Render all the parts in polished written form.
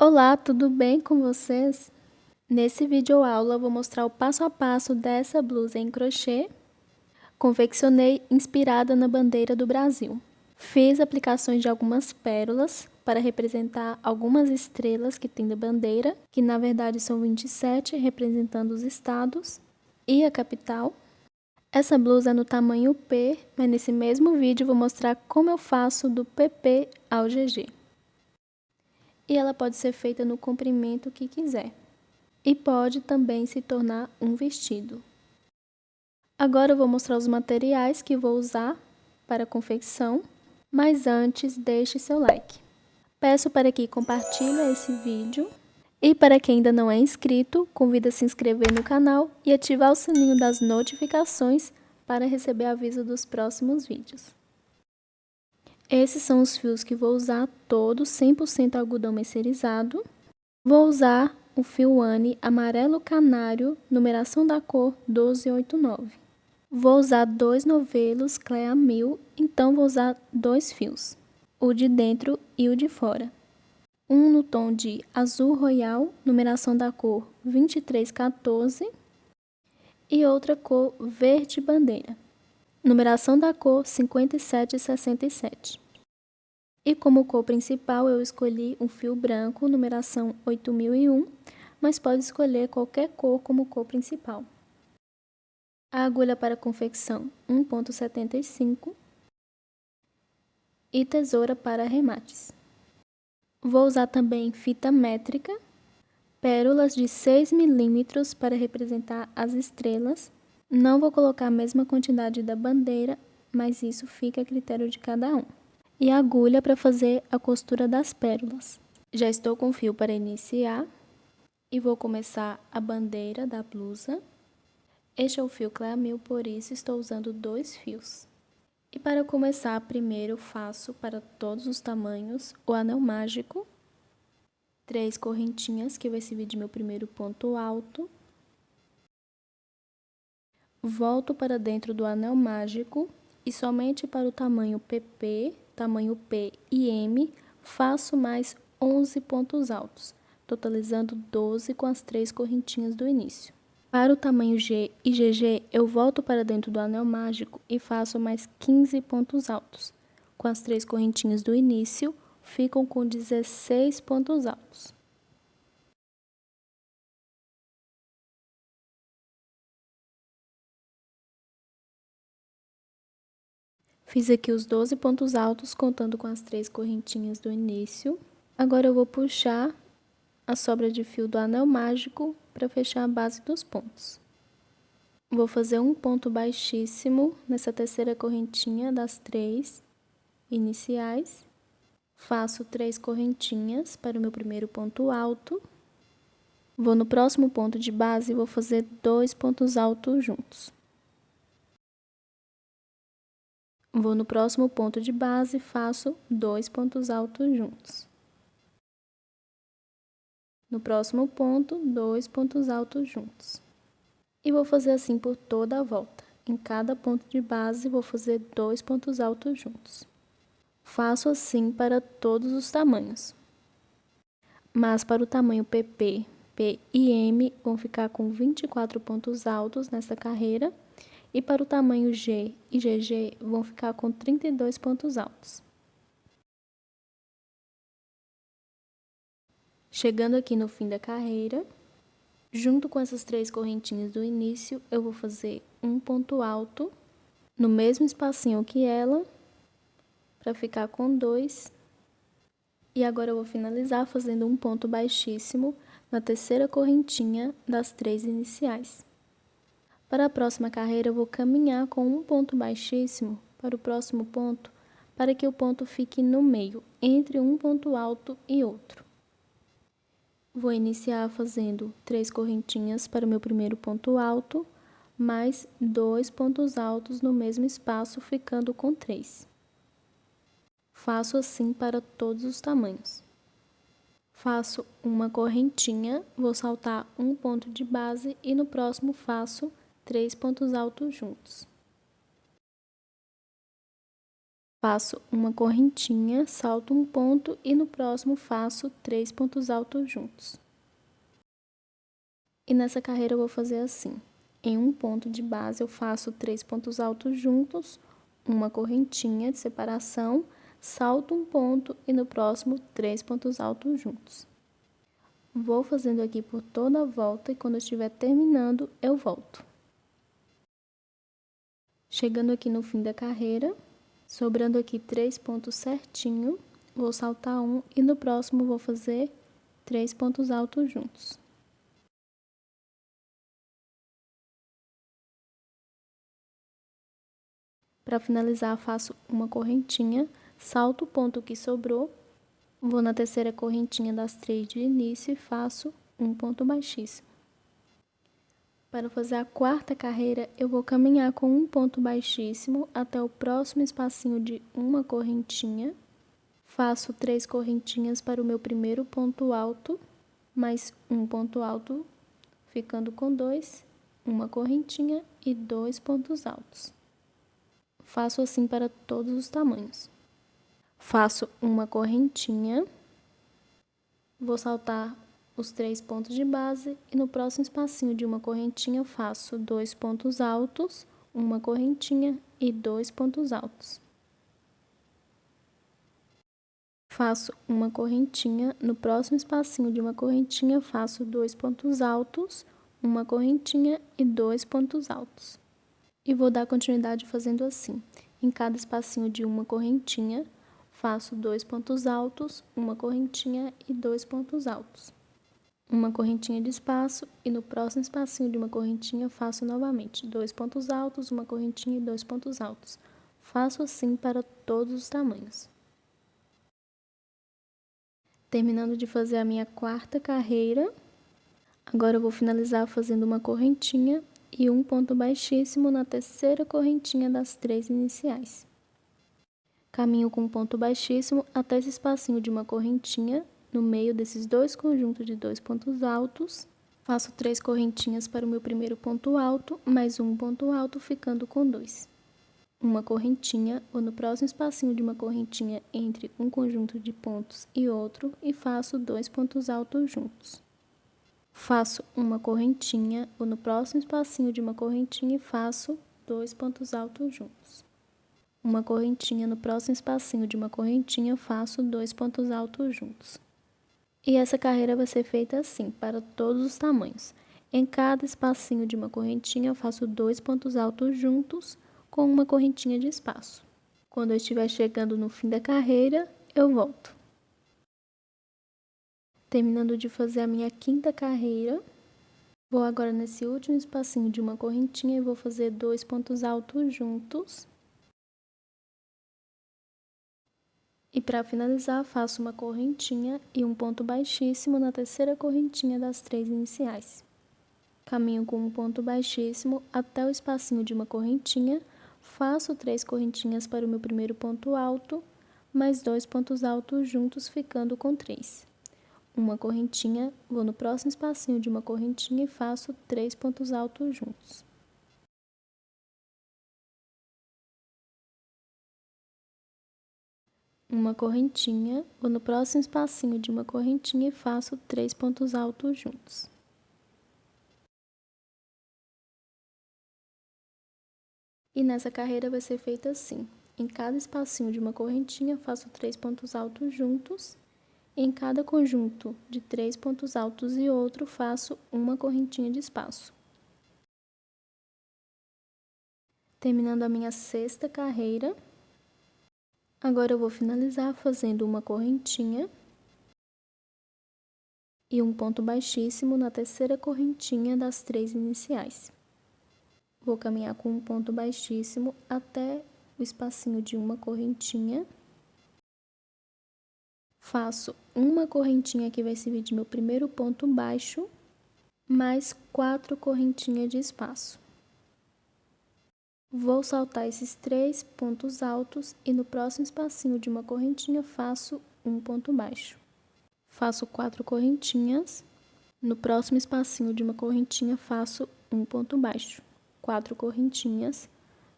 Olá, tudo bem com vocês? Nesse vídeo aula eu vou mostrar o passo a passo dessa blusa em crochê. Confeccionei inspirada na bandeira do Brasil. Fiz aplicações de algumas pérolas para representar algumas estrelas que tem da bandeira, que na verdade são 27, representando os estados e a capital. Essa blusa é no tamanho P, mas nesse mesmo vídeo eu vou mostrar como eu faço do PP ao GG. E ela pode ser feita no comprimento que quiser. E pode também se tornar um vestido. Agora eu vou mostrar os materiais que vou usar para a confecção, mas antes deixe seu like. Peço para que compartilhe esse vídeo e para quem ainda não é inscrito, convido a se inscrever no canal e ativar o sininho das notificações para receber aviso dos próximos vídeos. Esses são os fios que vou usar, todos 100% algodão mercerizado. Vou usar o fio Anne amarelo canário, numeração da cor 1289. Vou usar 2 novelos Clea 1000, então vou usar 2 fios, o de dentro e o de fora. Um no tom de azul royal, numeração da cor 2314, e outra cor verde bandeira, numeração da cor 5767. E como cor principal eu escolhi um fio branco, numeração 8001, mas pode escolher qualquer cor como cor principal. A agulha para confecção 1,75 e tesoura para arremates. Vou usar também fita métrica, pérolas de 6 mm para representar as estrelas. Não vou colocar a mesma quantidade da bandeira, mas isso fica a critério de cada um. E a agulha para fazer a costura das pérolas. Já estou com o fio para iniciar e vou começar a bandeira da blusa. Este é o fio Clea 1000, por isso estou usando 2 fios. E para começar, primeiro faço para todos os tamanhos o anel mágico, 3 correntinhas, que vai servir de meu primeiro ponto alto. Volto para dentro do anel mágico e somente para o tamanho PP, tamanho P e M, faço mais 11 pontos altos, totalizando 12 com as 3 correntinhas do início. Para o tamanho G e GG, eu volto para dentro do anel mágico e faço mais 15 pontos altos. Com as 3 correntinhas do início, ficam com 16 pontos altos. Fiz aqui os 12 pontos altos, contando com as 3 correntinhas do início. Agora eu vou puxar a sobra de fio do anel mágico para fechar a base dos pontos. Vou fazer um ponto baixíssimo nessa terceira correntinha das 3 iniciais. Faço 3 correntinhas para o meu primeiro ponto alto. Vou no próximo ponto de base e vou fazer 2 pontos altos juntos. Vou no próximo ponto de base e faço 2 pontos altos juntos. No próximo ponto, 2 pontos altos juntos. E vou fazer assim por toda a volta. Em cada ponto de base, vou fazer 2 pontos altos juntos. Faço assim para todos os tamanhos. Mas para o tamanho PP, P e M, vão ficar com 24 pontos altos nessa carreira. E para o tamanho G e GG, vão ficar com 32 pontos altos. Chegando aqui no fim da carreira, junto com essas 3 correntinhas do início, eu vou fazer um ponto alto no mesmo espacinho que ela, para ficar com 2. E agora eu vou finalizar fazendo um ponto baixíssimo na terceira correntinha das 3 iniciais. Para a próxima carreira, eu vou caminhar com um ponto baixíssimo para o próximo ponto, para que o ponto fique no meio, entre um ponto alto e outro. Vou iniciar fazendo 3 correntinhas para o meu primeiro ponto alto, mais 2 pontos altos no mesmo espaço, ficando com 3. Faço assim para todos os tamanhos. Faço uma correntinha, vou saltar um ponto de base e no próximo faço 3 pontos altos juntos. Faço uma correntinha, salto um ponto e no próximo faço 3 pontos altos juntos. E nessa carreira eu vou fazer assim. Em um ponto de base eu faço 3 pontos altos juntos, uma correntinha de separação, salto um ponto e no próximo 3 pontos altos juntos. Vou fazendo aqui por toda a volta e quando eu estiver terminando, eu volto. Chegando aqui no fim da carreira, sobrando aqui 3 pontos certinho, vou saltar um e no próximo vou fazer 3 pontos altos juntos. Para finalizar, faço uma correntinha, salto o ponto que sobrou, vou na terceira correntinha das 3 de início e faço um ponto baixíssimo. Para fazer a quarta carreira, eu vou caminhar com um ponto baixíssimo até o próximo espacinho de uma correntinha. Faço 3 correntinhas para o meu primeiro ponto alto, mais um ponto alto, ficando com 2, uma correntinha e 2 pontos altos. Faço assim para todos os tamanhos. Faço uma correntinha, vou saltar os 3 pontos de base e no próximo espacinho de uma correntinha faço 2 pontos altos, uma correntinha e 2 pontos altos. Faço uma correntinha, no próximo espacinho de uma correntinha faço 2 pontos altos, uma correntinha e 2 pontos altos. E vou dar continuidade fazendo assim. Em cada espacinho de uma correntinha, faço 2 pontos altos, uma correntinha e 2 pontos altos. Uma correntinha de espaço e no próximo espacinho de uma correntinha faço novamente 2 pontos altos, uma correntinha e 2 pontos altos. Faço assim para todos os tamanhos. Terminando de fazer a minha quarta carreira, agora eu vou finalizar fazendo uma correntinha e um ponto baixíssimo na terceira correntinha das 3 iniciais. Caminho com um ponto baixíssimo até esse espacinho de uma correntinha, no meio desses dois conjuntos de 2 pontos altos. Faço 3 correntinhas para o meu primeiro ponto alto, mais um ponto alto, ficando com 2. Uma correntinha, ou no próximo espacinho de uma correntinha entre um conjunto de pontos e outro, e faço 2 pontos altos juntos. Faço uma correntinha, ou no próximo espacinho de uma correntinha e faço 2 pontos altos juntos. Uma correntinha, no próximo espacinho de uma correntinha, faço 2 pontos altos juntos. E essa carreira vai ser feita assim, para todos os tamanhos. Em cada espacinho de uma correntinha, eu faço 2 pontos altos juntos, com uma correntinha de espaço. Quando eu estiver chegando no fim da carreira, eu volto. Terminando de fazer a minha quinta carreira, vou agora nesse último espacinho de uma correntinha e vou fazer 2 pontos altos juntos. E para finalizar, faço uma correntinha e um ponto baixíssimo na terceira correntinha das 3 iniciais. Caminho com um ponto baixíssimo até o espacinho de uma correntinha, faço 3 correntinhas para o meu primeiro ponto alto, mais 2 pontos altos juntos, ficando com 3. Uma correntinha, vou no próximo espacinho de uma correntinha e faço 3 pontos altos juntos. Uma correntinha, vou no próximo espacinho de uma correntinha e faço 3 pontos altos juntos. E nessa carreira vai ser feita assim. Em cada espacinho de uma correntinha, faço 3 pontos altos juntos. Em cada conjunto de 3 pontos altos e outro, faço uma correntinha de espaço. Terminando a minha sexta carreira, agora eu vou finalizar fazendo uma correntinha e um ponto baixíssimo na terceira correntinha das 3 iniciais. Vou caminhar com um ponto baixíssimo até o espacinho de uma correntinha. Faço uma correntinha que vai servir de meu primeiro ponto baixo, mais 4 correntinhas de espaço. Vou saltar esses 3 pontos altos e no próximo espacinho de uma correntinha faço um ponto baixo. Faço 4 correntinhas, no próximo espacinho de uma correntinha faço um ponto baixo. 4 correntinhas,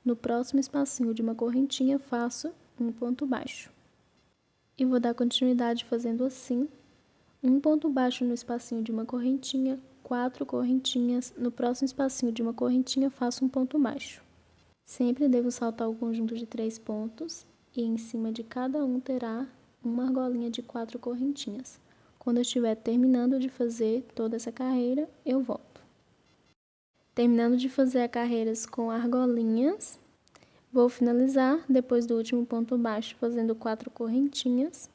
no próximo espacinho de uma correntinha faço um ponto baixo. E vou dar continuidade fazendo assim, um ponto baixo no espacinho de uma correntinha, 4 correntinhas, no próximo espacinho de uma correntinha faço um ponto baixo. Sempre devo saltar o conjunto de 3 pontos e em cima de cada um terá uma argolinha de 4 correntinhas. Quando eu estiver terminando de fazer toda essa carreira, eu volto. Terminando de fazer as carreiras com argolinhas, vou finalizar depois do último ponto baixo fazendo 4 correntinhas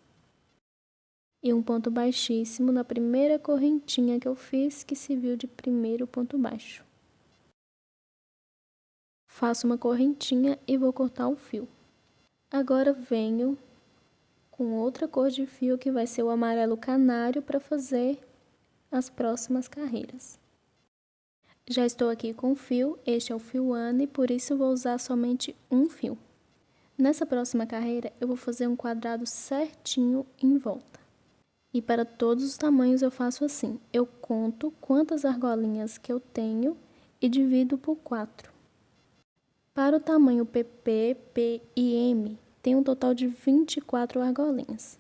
e um ponto baixíssimo na primeira correntinha que eu fiz, que serviu de primeiro ponto baixo. Faço uma correntinha e vou cortar o fio. Agora venho com outra cor de fio que vai ser o amarelo canário para fazer as próximas carreiras. Já estou aqui com o fio, este é o fio Anne, por isso vou usar somente um fio. Nessa próxima carreira eu vou fazer um quadrado certinho em volta. E para todos os tamanhos eu faço assim, eu conto quantas argolinhas que eu tenho e divido por 4. Para o tamanho PP, P e M, tem um total de 24 argolinhas.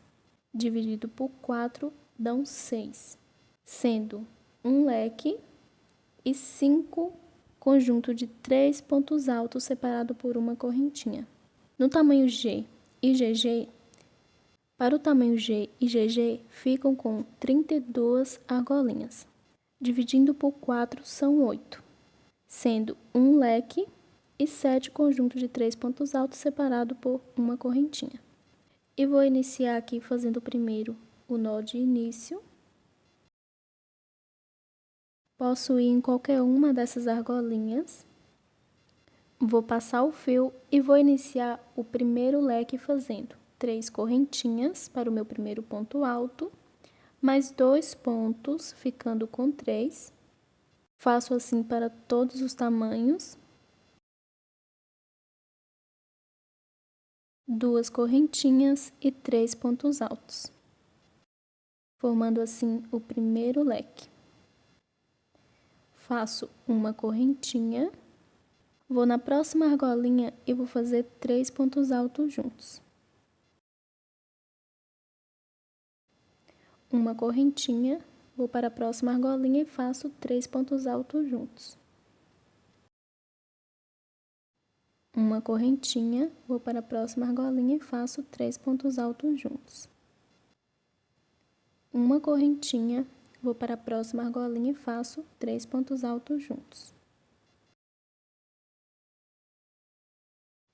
Dividido por 4 dão 6, sendo um leque e 5 conjunto de 3 pontos altos separado por uma correntinha. No tamanho G e GG, para o tamanho G e GG ficam com 32 argolinhas. Dividindo por 4 são 8, sendo um leque e 7 conjuntos de 3 pontos altos separado por uma correntinha. E vou iniciar aqui fazendo primeiro o nó de início. Posso ir em qualquer uma dessas argolinhas. Vou passar o fio e vou iniciar o primeiro leque fazendo 3 correntinhas para o meu primeiro ponto alto, mais 2 pontos, ficando com 3. Faço assim para todos os tamanhos. 2 correntinhas e 3 pontos altos, formando assim o primeiro leque. Faço uma correntinha, vou na próxima argolinha e vou fazer 3 pontos altos juntos. Uma correntinha, vou para a próxima argolinha e faço 3 pontos altos juntos. Uma correntinha, vou para a próxima argolinha e faço 3 pontos altos juntos. Uma correntinha, vou para a próxima argolinha e faço 3 pontos altos juntos.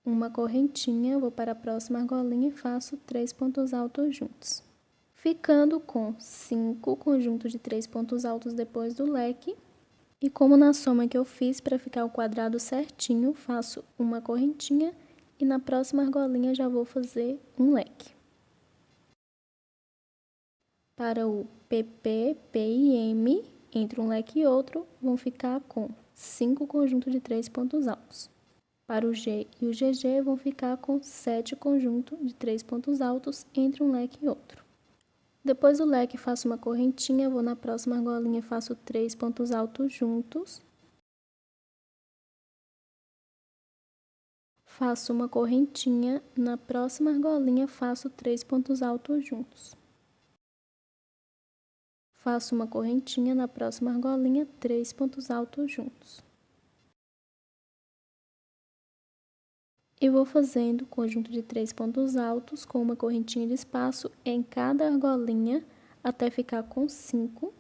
Uma correntinha, vou para a próxima argolinha e faço 3 pontos altos juntos. Ficando com 5 conjuntos de 3 pontos altos depois do leque. E como na soma que eu fiz para ficar o quadrado certinho, faço uma correntinha e na próxima argolinha já vou fazer um leque. Para o PP, P e M, entre um leque e outro, vão ficar com 5 conjuntos de 3 pontos altos. Para o G e o GG, vão ficar com 7 conjuntos de 3 pontos altos entre um leque e outro. Depois do leque, faço uma correntinha, vou na próxima argolinha e faço 3 pontos altos juntos. Faço uma correntinha, na próxima argolinha faço 3 pontos altos juntos. Faço uma correntinha, na próxima argolinha 3 pontos altos juntos. E vou fazendo conjunto de 3 pontos altos com uma correntinha de espaço em cada argolinha até ficar com 5.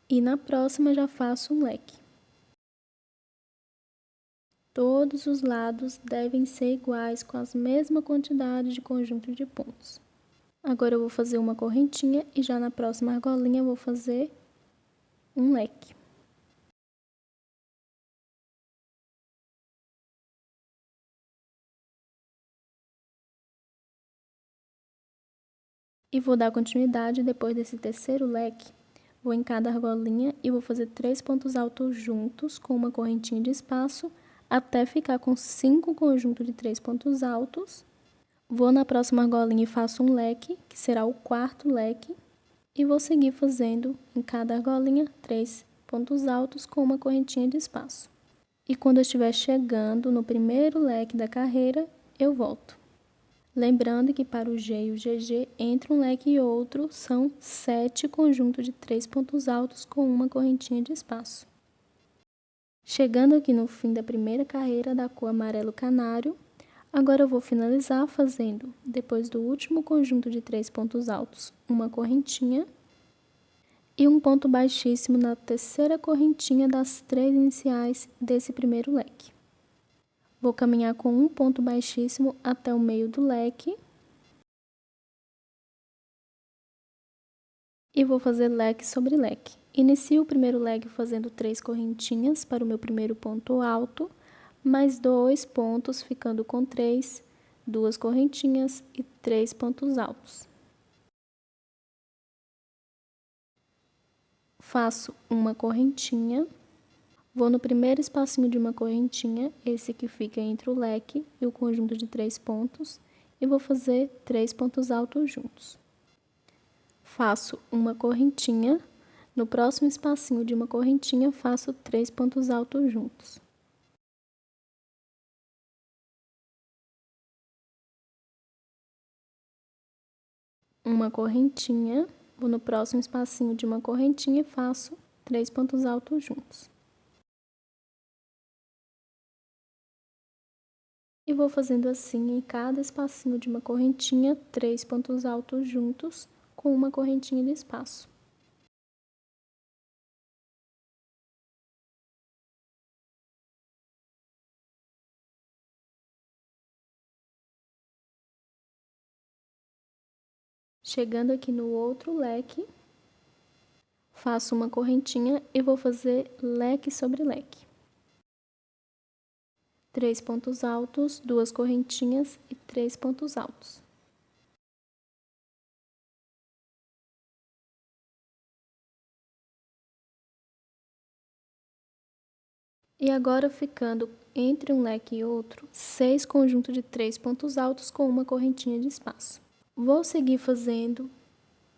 E na próxima já faço um leque. Todos os lados devem ser iguais com a mesma quantidade de conjunto de pontos. Agora eu vou fazer uma correntinha e já na próxima argolinha eu vou fazer um leque. E vou dar continuidade depois desse terceiro leque. Vou em cada argolinha e vou fazer 3 pontos altos juntos com uma correntinha de espaço até ficar com 5 conjuntos de 3 pontos altos. Vou na próxima argolinha e faço um leque, que será o quarto leque. E vou seguir fazendo em cada argolinha 3 pontos altos com uma correntinha de espaço. E quando eu estiver chegando no primeiro leque da carreira, eu volto. Lembrando que para o G e o GG, entre um leque e outro, são 7 conjuntos de 3 pontos altos com uma correntinha de espaço. Chegando aqui no fim da primeira carreira da cor amarelo canário, agora eu vou finalizar fazendo, depois do último conjunto de 3 pontos altos, uma correntinha e um ponto baixíssimo na terceira correntinha das 3 iniciais desse primeiro leque. Vou caminhar com um ponto baixíssimo até o meio do leque e vou fazer leque sobre leque. Inicio o primeiro leque fazendo 3 correntinhas para o meu primeiro ponto alto, mais 2 pontos, ficando com 3, 2 correntinhas e 3 pontos altos. Faço uma correntinha, vou no primeiro espacinho de uma correntinha, esse que fica entre o leque e o conjunto de 3 pontos, e vou fazer 3 pontos altos juntos. Faço uma correntinha, no próximo espacinho de uma correntinha, faço 3 pontos altos juntos. Uma correntinha, vou no próximo espacinho de uma correntinha e faço 3 pontos altos juntos. E vou fazendo assim em cada espacinho de uma correntinha, 3 pontos altos juntos, com uma correntinha de espaço. Chegando aqui no outro leque, faço uma correntinha e vou fazer leque sobre leque. 3 pontos altos, 2 correntinhas e 3 pontos altos. E agora ficando entre um leque e outro, 6 conjuntos de 3 pontos altos com uma correntinha de espaço. Vou seguir fazendo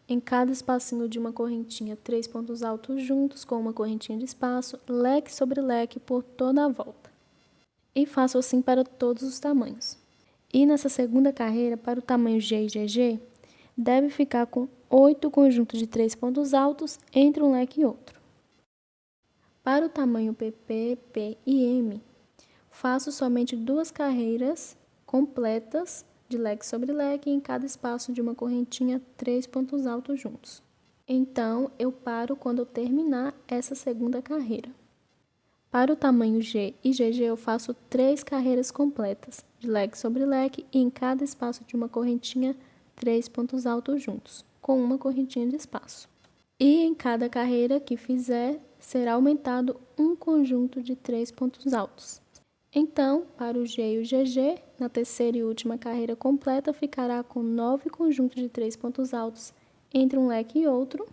em cada espacinho de uma correntinha 3 pontos altos juntos com uma correntinha de espaço, leque sobre leque por toda a volta. E faço assim para todos os tamanhos. E nessa segunda carreira, para o tamanho G e GG, deve ficar com 8 conjuntos de 3 pontos altos entre um leque e outro. Para o tamanho PP, P e M, faço somente 2 carreiras completas de leque sobre leque em cada espaço de uma correntinha 3 pontos altos juntos. Então, eu paro quando eu terminar essa segunda carreira. Para o tamanho G e GG, eu faço 3 carreiras completas de leque sobre leque e em cada espaço de uma correntinha 3 pontos altos juntos, com uma correntinha de espaço. E em cada carreira que fizer, será aumentado um conjunto de 3 pontos altos. Então, para o G e o GG, na terceira e última carreira completa, ficará com 9 conjuntos de 3 pontos altos entre um leque e outro.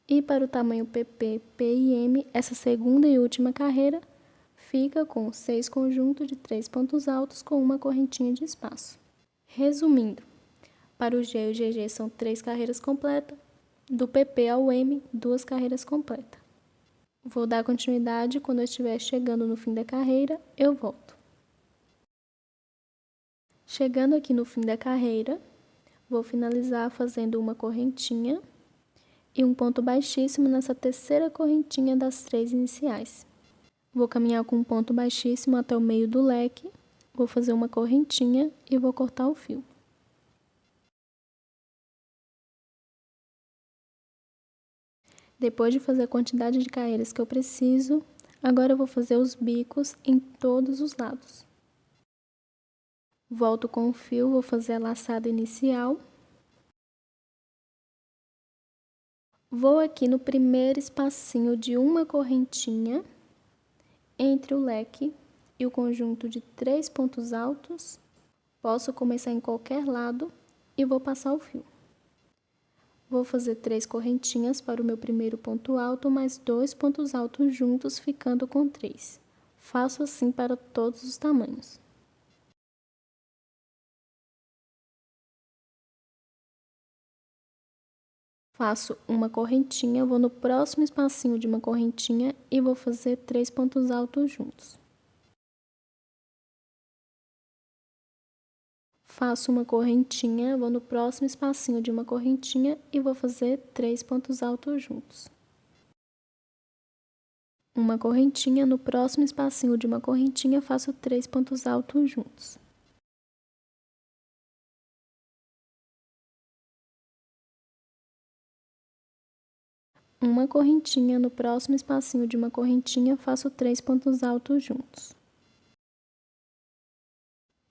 E para o tamanho PP, P e M, essa segunda e última carreira fica com 6 conjuntos de 3 pontos altos com uma correntinha de espaço. Resumindo, para o G e o GG são 3 carreiras completas, do PP ao M, 2 carreiras completas. Vou dar continuidade quando eu estiver chegando no fim da carreira, eu volto. Chegando aqui no fim da carreira, vou finalizar fazendo uma correntinha e um ponto baixíssimo nessa terceira correntinha das 3 iniciais. Vou caminhar com um ponto baixíssimo até o meio do leque, vou fazer uma correntinha e vou cortar o fio. Depois de fazer a quantidade de carreiras que eu preciso, agora eu vou fazer os bicos em todos os lados. Volto com o fio, vou fazer a laçada inicial. Vou aqui no primeiro espacinho de uma correntinha entre o leque e o conjunto de 3 pontos altos. Posso começar em qualquer lado e vou passar o fio. Vou fazer 3 correntinhas para o meu primeiro ponto alto, mais 2 pontos altos juntos, ficando com 3. Faço assim para todos os tamanhos. Faço uma correntinha, vou no próximo espacinho de uma correntinha e vou fazer 3 pontos altos juntos. faço uma correntinha, vou no próximo espacinho de uma correntinha e vou fazer 3 pontos altos juntos. Uma correntinha, no próximo espacinho de uma correntinha, faço 3 pontos altos juntos. Uma correntinha, no próximo espacinho de uma correntinha, faço 3 pontos altos juntos.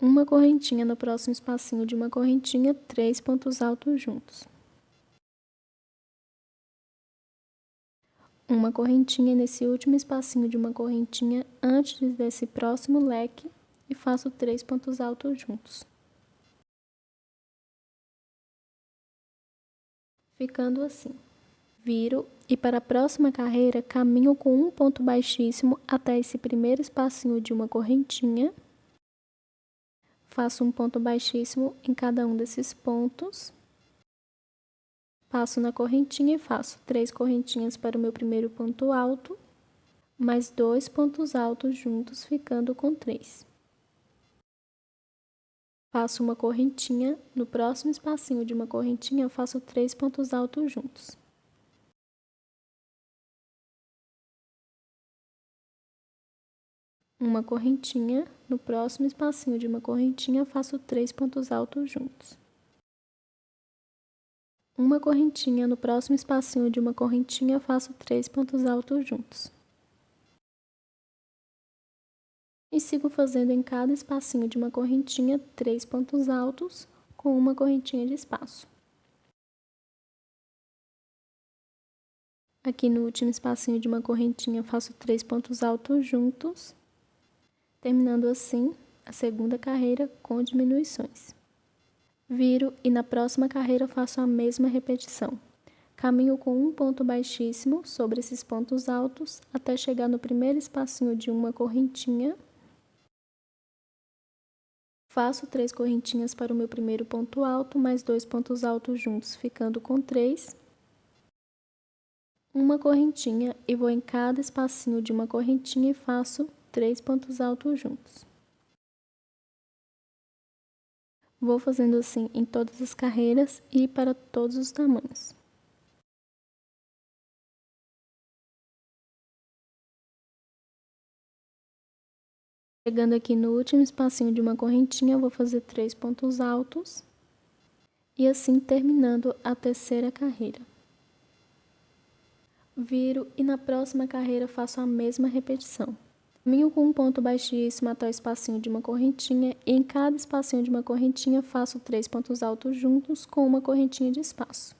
Uma correntinha, no próximo espacinho de uma correntinha, 3 pontos altos juntos. Uma correntinha nesse último espacinho de uma correntinha antes desse próximo leque e faço 3 pontos altos juntos. Ficando assim. Viro e para a próxima carreira caminho com um ponto baixíssimo até esse primeiro espacinho de uma correntinha. Faço um ponto baixíssimo em cada um desses pontos. Passo na correntinha e faço 3 correntinhas para o meu primeiro ponto alto, mais 2 pontos altos juntos, ficando com 3. Faço uma correntinha, no próximo espacinho de uma correntinha, faço 3 pontos altos juntos. Uma correntinha, no próximo espacinho de uma correntinha, faço 3 pontos altos juntos. Uma correntinha, no próximo espacinho de uma correntinha, faço 3 pontos altos juntos. E sigo fazendo em cada espacinho de uma correntinha 3 pontos altos com uma correntinha de espaço. Aqui no último espacinho de uma correntinha, faço 3 pontos altos juntos, terminando assim a segunda carreira com diminuições. Viro e na próxima carreira faço a mesma repetição. Caminho com um ponto baixíssimo sobre esses pontos altos até chegar no primeiro espacinho de uma correntinha. Faço 3 correntinhas para o meu primeiro ponto alto, mais 2 pontos altos juntos, ficando com 3. Uma correntinha e vou em cada espacinho de uma correntinha e faço 3 pontos altos juntos. Vou fazendo assim em todas as carreiras e para todos os tamanhos. Chegando aqui no último espacinho de uma correntinha, vou fazer 3 pontos altos e assim terminando a terceira carreira. Viro e na próxima carreira faço a mesma repetição. Caminho com um ponto baixíssimo até o espacinho de uma correntinha e em cada espacinho de uma correntinha faço 3 pontos altos juntos com uma correntinha de espaço.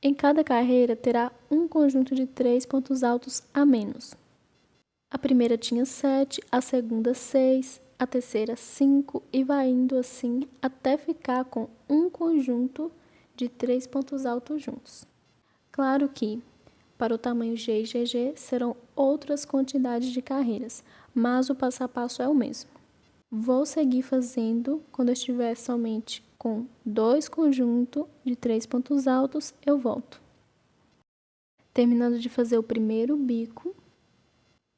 Em cada carreira terá um conjunto de 3 pontos altos a menos. A primeira tinha 7, a segunda 6, a terceira 5 e vai indo assim até ficar com um conjunto de 3 pontos altos juntos. Claro que para o tamanho G e GG serão outras quantidades de carreiras, mas o passo a passo é o mesmo. Vou seguir fazendo quando eu estiver somente com 2 conjuntos de 3 pontos altos, eu volto. Terminando de fazer o primeiro bico,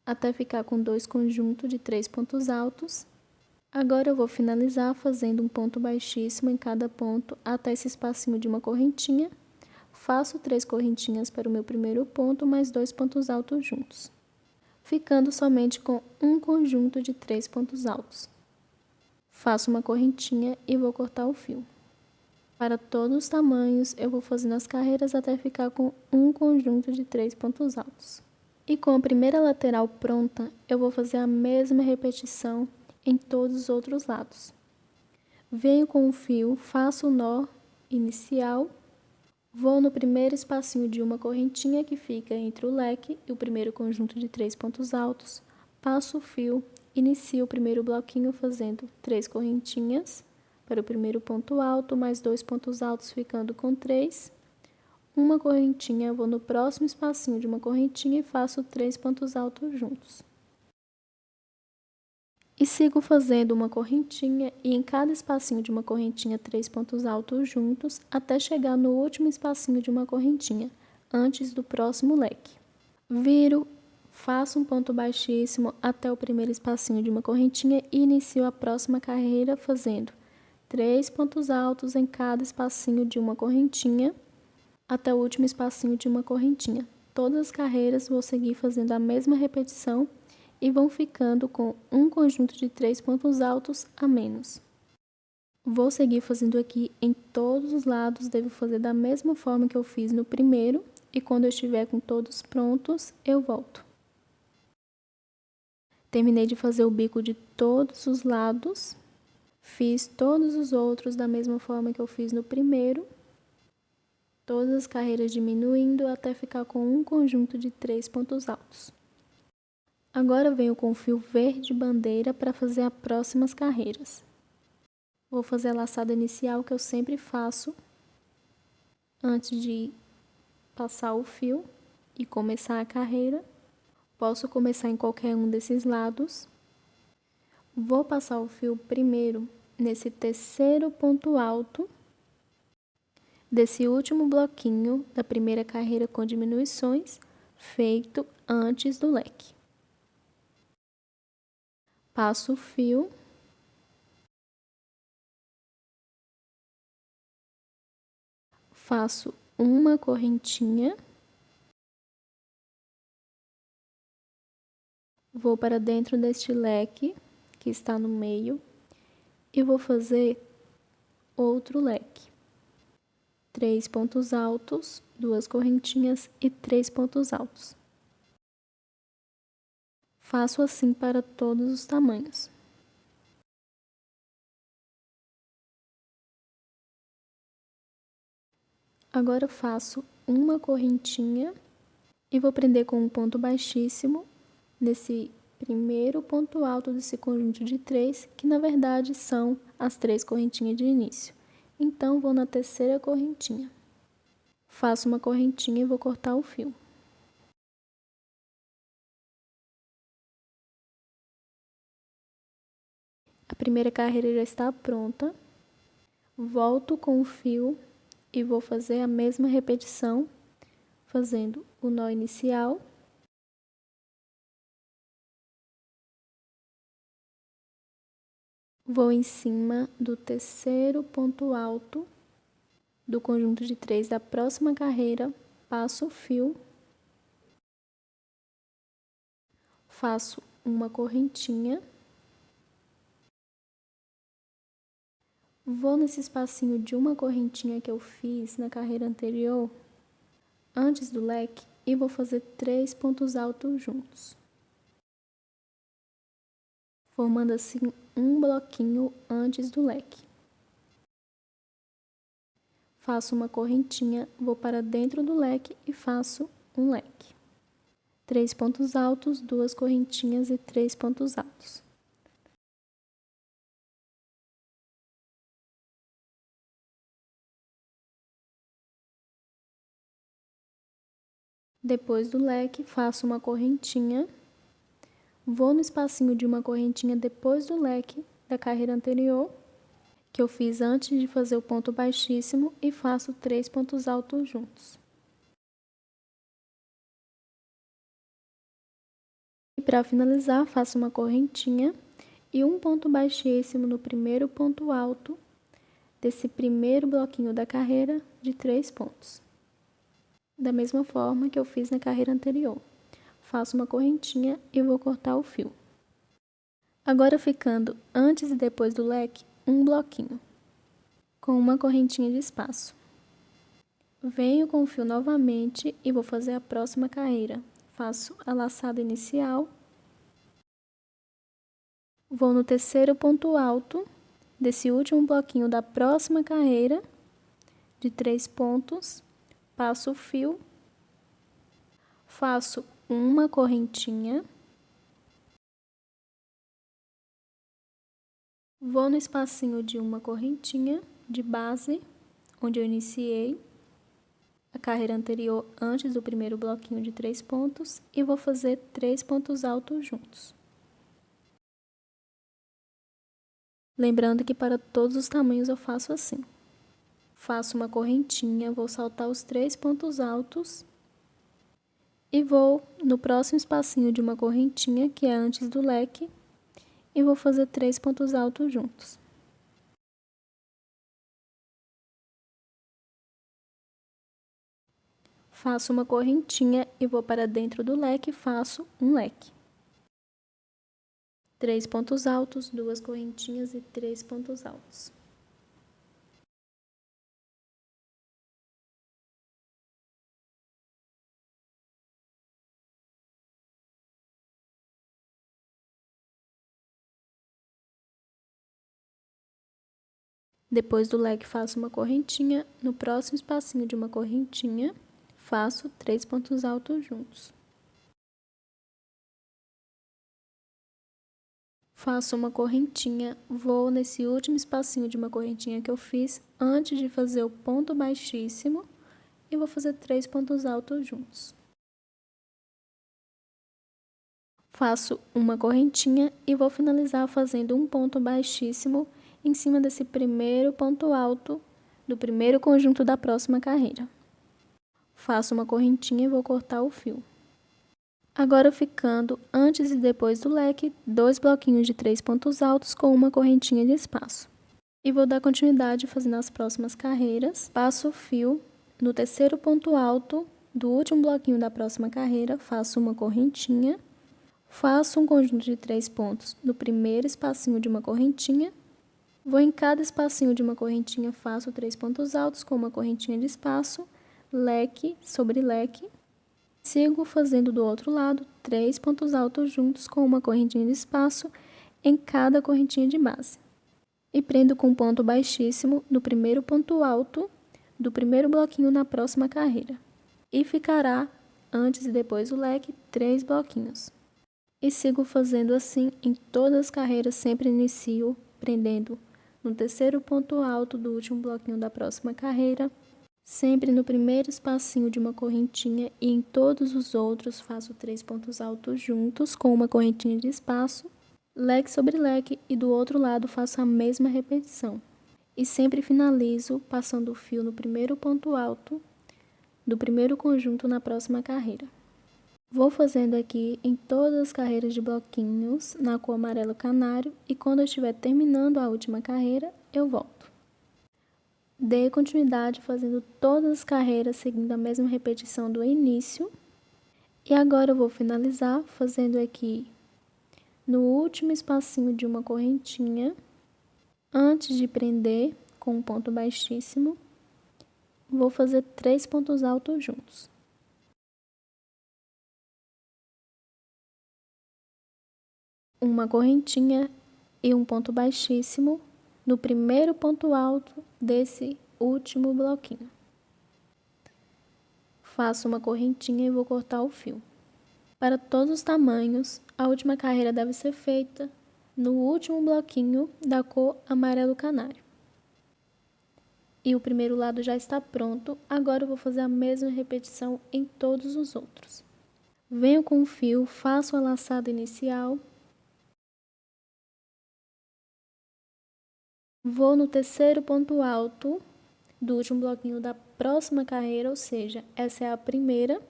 até ficar com 2 conjuntos de 3 pontos altos. Agora eu vou finalizar fazendo um ponto baixíssimo em cada ponto até esse espacinho de uma correntinha. Faço 3 correntinhas para o meu primeiro ponto, mais 2 pontos altos juntos, ficando somente com um conjunto de 3 pontos altos. Faço uma correntinha e vou cortar o fio. Para todos os tamanhos, eu vou fazendo as carreiras até ficar com um conjunto de 3 pontos altos. E com a primeira lateral pronta, eu vou fazer a mesma repetição em todos os outros lados. Venho com o fio, faço o nó inicial. Vou no primeiro espacinho de uma correntinha que fica entre o leque e o primeiro conjunto de 3 pontos altos, passo o fio, inicio o primeiro bloquinho fazendo 3 correntinhas para o primeiro ponto alto, mais 2 pontos altos ficando com 3. Uma correntinha, vou no próximo espacinho de uma correntinha e faço 3 pontos altos juntos. E sigo fazendo uma correntinha e em cada espacinho de uma correntinha 3 pontos altos juntos até chegar no último espacinho de uma correntinha, antes do próximo leque. Viro, faço um ponto baixíssimo até o primeiro espacinho de uma correntinha e inicio a próxima carreira fazendo 3 pontos altos em cada espacinho de uma correntinha, até o último espacinho de uma correntinha. Todas as carreiras vou seguir fazendo a mesma repetição e vão ficando com um conjunto de 3 pontos altos a menos. Vou seguir fazendo aqui em todos os lados, devo fazer da mesma forma que eu fiz no primeiro, e quando eu estiver com todos prontos, eu volto. Terminei de fazer o bico de todos os lados, fiz todos os outros da mesma forma que eu fiz no primeiro, todas as carreiras diminuindo até ficar com um conjunto de 3 pontos altos. Agora venho com o fio verde bandeira para fazer as próximas carreiras. Vou fazer a laçada inicial que eu sempre faço antes de passar o fio e começar a carreira. Posso começar em qualquer um desses lados. Vou passar o fio primeiro nesse terceiro ponto alto desse último bloquinho da primeira carreira com diminuições, feito antes do leque. Passo o fio. Faço uma correntinha. Vou para dentro deste leque que está no meio e vou fazer outro leque. 3 pontos altos, 2 correntinhas e 3 pontos altos. Faço assim para todos os tamanhos. Agora eu faço uma correntinha e vou prender com um ponto baixíssimo nesse primeiro ponto alto desse conjunto de 3, que na verdade são as 3 correntinhas de início. Então, vou na terceira correntinha. Faço uma correntinha e vou cortar o fio. A primeira carreira já está pronta. Volto com o fio e vou fazer a mesma repetição, fazendo o nó inicial. Vou em cima do terceiro ponto alto do conjunto de 3 da próxima carreira, passo o fio, faço uma correntinha, vou nesse espacinho de uma correntinha que eu fiz na carreira anterior, antes do leque, e vou fazer 3 pontos altos juntos, formando assim um bloquinho antes do leque. Faço uma correntinha, vou para dentro do leque e faço um leque. 3 pontos altos, 2 correntinhas e 3 pontos altos. Depois do leque, faço uma correntinha, vou no espacinho de uma correntinha depois do leque da carreira anterior, que eu fiz antes de fazer o ponto baixíssimo, e faço 3 pontos altos juntos. E para finalizar, faço uma correntinha e um ponto baixíssimo no primeiro ponto alto desse primeiro bloquinho da carreira de 3 pontos. Da mesma forma que eu fiz na carreira anterior. Faço uma correntinha e vou cortar o fio. Agora ficando antes e depois do leque, um bloquinho, com uma correntinha de espaço. Venho com o fio novamente e vou fazer a próxima carreira. Faço a laçada inicial. Vou no terceiro ponto alto desse último bloquinho da próxima carreira de 3 pontos, passo o fio, faço uma correntinha, vou no espacinho de uma correntinha de base, onde eu iniciei a carreira anterior antes do primeiro bloquinho de 3 pontos, e vou fazer 3 pontos altos juntos. Lembrando que para todos os tamanhos eu faço assim. Faço uma correntinha, vou saltar os 3 pontos altos e vou no próximo espacinho de uma correntinha, que é antes do leque, e vou fazer 3 pontos altos juntos. faço uma correntinha e vou para dentro do leque e faço um leque. 3 pontos altos, 2 correntinhas e 3 pontos altos. Depois do leque, faço uma correntinha. No próximo espacinho de uma correntinha, faço 3 pontos altos juntos. Faço uma correntinha, vou nesse último espacinho de uma correntinha que eu fiz antes de fazer o ponto baixíssimo e vou fazer 3 pontos altos juntos. Faço uma correntinha e vou finalizar fazendo um ponto baixíssimo em cima desse primeiro ponto alto do primeiro conjunto da próxima carreira. Faço uma correntinha e vou cortar o fio. Agora ficando antes e depois do leque, 2 bloquinhos de 3 pontos altos com uma correntinha de espaço. E vou dar continuidade fazendo as próximas carreiras. Passo o fio no terceiro ponto alto do último bloquinho da próxima carreira, faço uma correntinha. Faço um conjunto de 3 pontos no primeiro espacinho de uma correntinha. Vou em cada espacinho de uma correntinha, faço 3 pontos altos com uma correntinha de espaço, leque sobre leque. Sigo fazendo do outro lado 3 pontos altos juntos com uma correntinha de espaço em cada correntinha de base. E prendo com um ponto baixíssimo no primeiro ponto alto do primeiro bloquinho na próxima carreira. E ficará, antes e depois do leque, 3 bloquinhos. E sigo fazendo assim em todas as carreiras, sempre inicio prendendo no terceiro ponto alto do último bloquinho da próxima carreira, sempre no primeiro espacinho de uma correntinha e em todos os outros faço 3 pontos altos juntos com uma correntinha de espaço, leque sobre leque e do outro lado faço a mesma repetição. E sempre finalizo passando o fio no primeiro ponto alto do primeiro conjunto na próxima carreira. Vou fazendo aqui em todas as carreiras de bloquinhos na cor amarelo canário e quando eu estiver terminando a última carreira, eu volto. Dei continuidade fazendo todas as carreiras seguindo a mesma repetição do início. E agora eu vou finalizar fazendo aqui no último espacinho de uma correntinha, antes de prender com um ponto baixíssimo, vou fazer 3 pontos altos juntos. Uma correntinha e um ponto baixíssimo no primeiro ponto alto desse último bloquinho. Faço uma correntinha e vou cortar o fio. Para todos os tamanhos, a última carreira deve ser feita no último bloquinho da cor amarelo canário. E o primeiro lado já está pronto, agora eu vou fazer a mesma repetição em todos os outros. Venho com o fio, faço a laçada inicial. Vou no terceiro ponto alto do último bloquinho da próxima carreira, ou seja, essa é a primeira.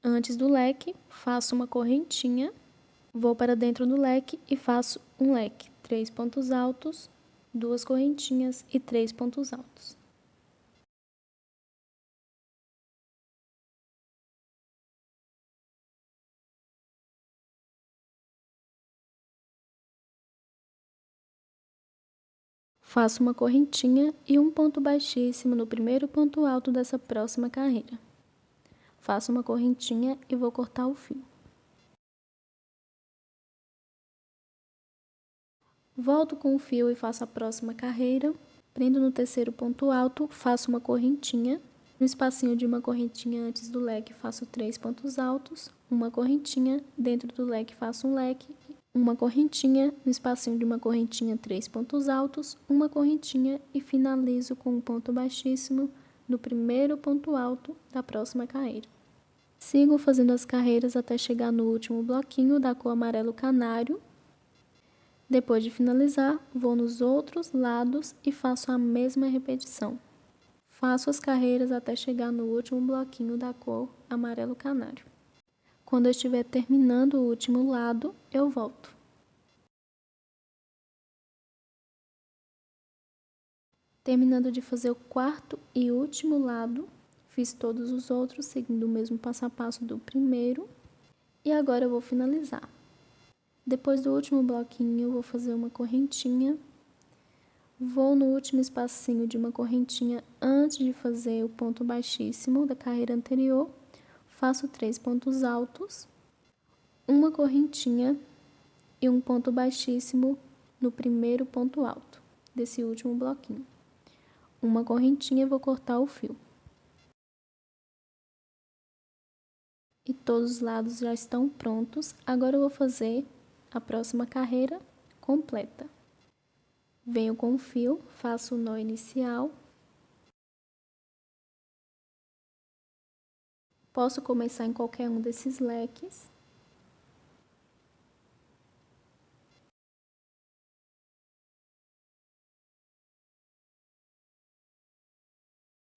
Antes do leque, faço uma correntinha, vou para dentro do leque e faço um leque. 3 pontos altos, 2 correntinhas e 3 pontos altos. Faço uma correntinha e um ponto baixíssimo no primeiro ponto alto dessa próxima carreira. Faço uma correntinha e vou cortar o fio. Volto com o fio e faço a próxima carreira. Prendo no terceiro ponto alto, faço uma correntinha. No espacinho de uma correntinha antes do leque, faço 3 pontos altos. Uma correntinha, dentro do leque faço um leque. Uma correntinha, no espacinho de uma correntinha, 3 pontos altos, uma correntinha e finalizo com um ponto baixíssimo no primeiro ponto alto da próxima carreira. Sigo fazendo as carreiras até chegar no último bloquinho da cor amarelo canário. Depois de finalizar, vou nos outros lados e faço a mesma repetição. Faço as carreiras até chegar no último bloquinho da cor amarelo canário. Quando eu estiver terminando o último lado, eu volto. Terminando de fazer o quarto e último lado, Fiz todos os outros, seguindo o mesmo passo a passo do primeiro. E agora eu vou finalizar. Depois do último bloquinho, eu vou fazer uma correntinha. Vou no último espacinho de uma correntinha antes de fazer o ponto baixíssimo da carreira anterior. Faço 3 pontos altos, uma correntinha e um ponto baixíssimo no primeiro ponto alto desse último bloquinho. Uma correntinha e vou cortar o fio. E todos os lados já estão prontos. Agora eu vou fazer a próxima carreira completa. Venho com o fio, faço o nó inicial. Posso começar em qualquer um desses leques.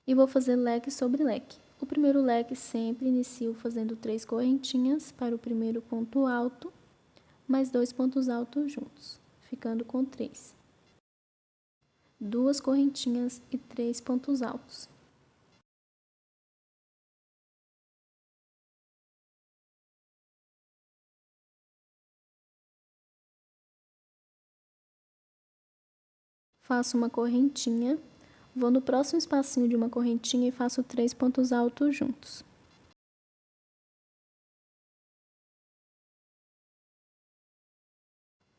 E vou fazer leque sobre leque. O primeiro leque sempre inicio fazendo 3 correntinhas para o primeiro ponto alto, mais 2 pontos altos juntos, ficando com 3. 2 correntinhas e 3 pontos altos. Faço uma correntinha, vou no próximo espacinho de uma correntinha e faço 3 pontos altos juntos.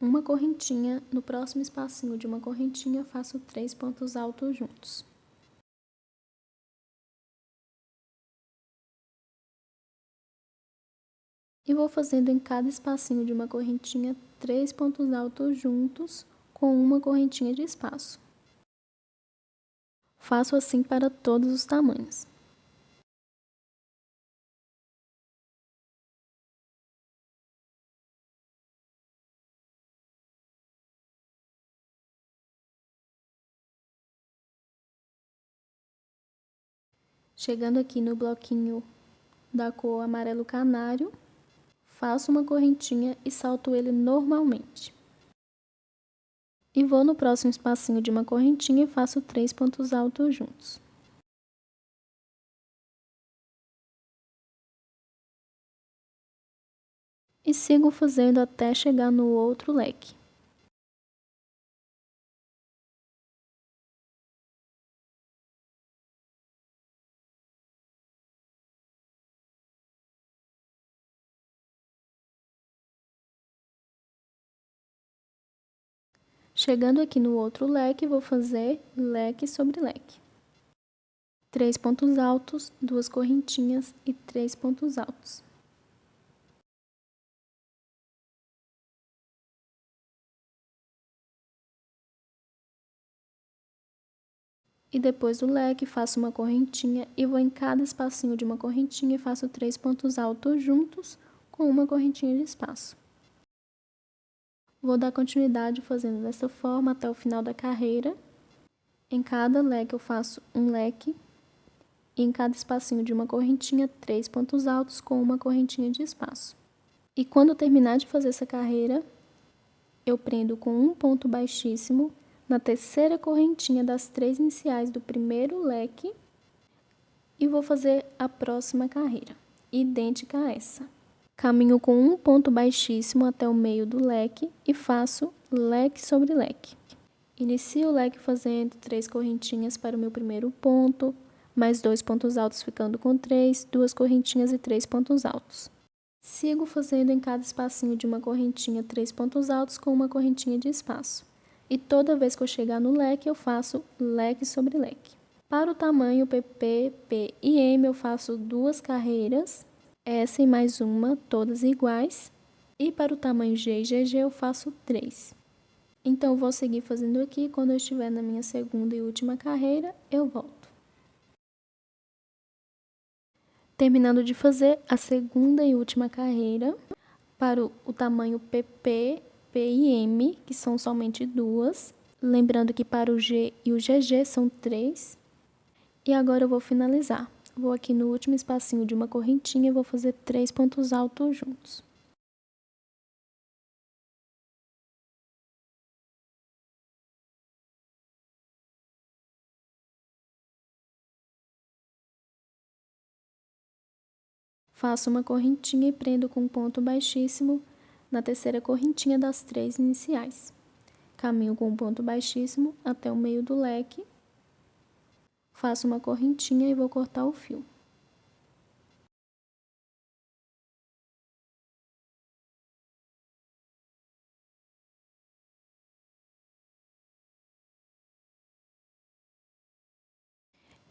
Uma correntinha, no próximo espacinho de uma correntinha, faço 3 pontos altos juntos. E vou fazendo em cada espacinho de uma correntinha 3 pontos altos juntos com uma correntinha de espaço. Faço assim para todos os tamanhos. Chegando aqui no bloquinho da cor amarelo canário, faço uma correntinha e salto ele normalmente. E vou no próximo espacinho de uma correntinha e faço 3 pontos altos juntos. E sigo fazendo até chegar no outro leque. Chegando aqui no outro leque, vou fazer leque sobre leque. 3 pontos altos, 2 correntinhas e 3 pontos altos. E depois do leque, faço uma correntinha e vou em cada espacinho de uma correntinha e faço 3 pontos altos juntos com uma correntinha de espaço. Vou dar continuidade fazendo dessa forma até o final da carreira. Em cada leque eu faço um leque e em cada espacinho de uma correntinha 3 pontos altos com uma correntinha de espaço. E quando eu terminar de fazer essa carreira, eu prendo com um ponto baixíssimo na terceira correntinha das 3 iniciais do primeiro leque e vou fazer a próxima carreira, idêntica a essa. Caminho com um ponto baixíssimo até o meio do leque e faço leque sobre leque. Inicio o leque fazendo 3 correntinhas para o meu primeiro ponto, mais 2 pontos altos ficando com 3, 2 correntinhas e 3 pontos altos. Sigo fazendo em cada espacinho de uma correntinha 3 pontos altos com uma correntinha de espaço. E toda vez que eu chegar no leque, eu faço leque sobre leque. Para o tamanho PP, P e M, eu faço 2 carreiras, essa e mais uma, todas iguais. E para o tamanho G e GG, eu faço 3. Então, eu vou seguir fazendo aqui. Quando eu estiver na minha segunda e última carreira, eu volto. Terminando de fazer a segunda e última carreira, para o tamanho PP, P e M, que são somente 2. Lembrando que para o G e o GG são 3. E agora eu vou finalizar. Vou aqui no último espacinho de uma correntinha e vou fazer 3 pontos altos juntos. Faço uma correntinha e prendo com um ponto baixíssimo na terceira correntinha das 3 iniciais. Caminho com um ponto baixíssimo até o meio do leque. Faço uma correntinha e vou cortar o fio.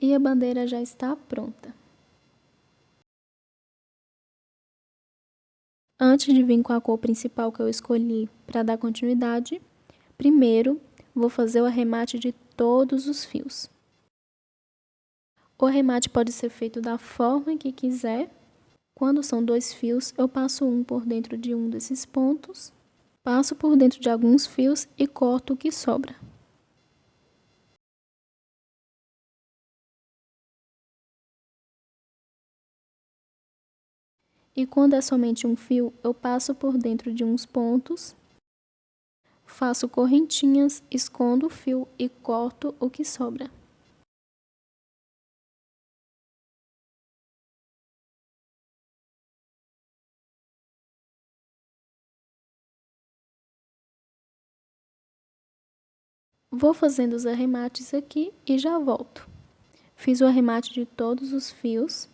E a bandeira já está pronta. Antes de vir com a cor principal que eu escolhi para dar continuidade, primeiro vou fazer o arremate de todos os fios. O arremate pode ser feito da forma que quiser. Quando são 2 fios, eu passo um por dentro de um desses pontos, passo por dentro de alguns fios e corto o que sobra. E quando é somente um fio, eu passo por dentro de uns pontos, faço correntinhas, escondo o fio e corto o que sobra. Vou fazendo os arremates aqui e já volto. Fiz o arremate de todos os fios.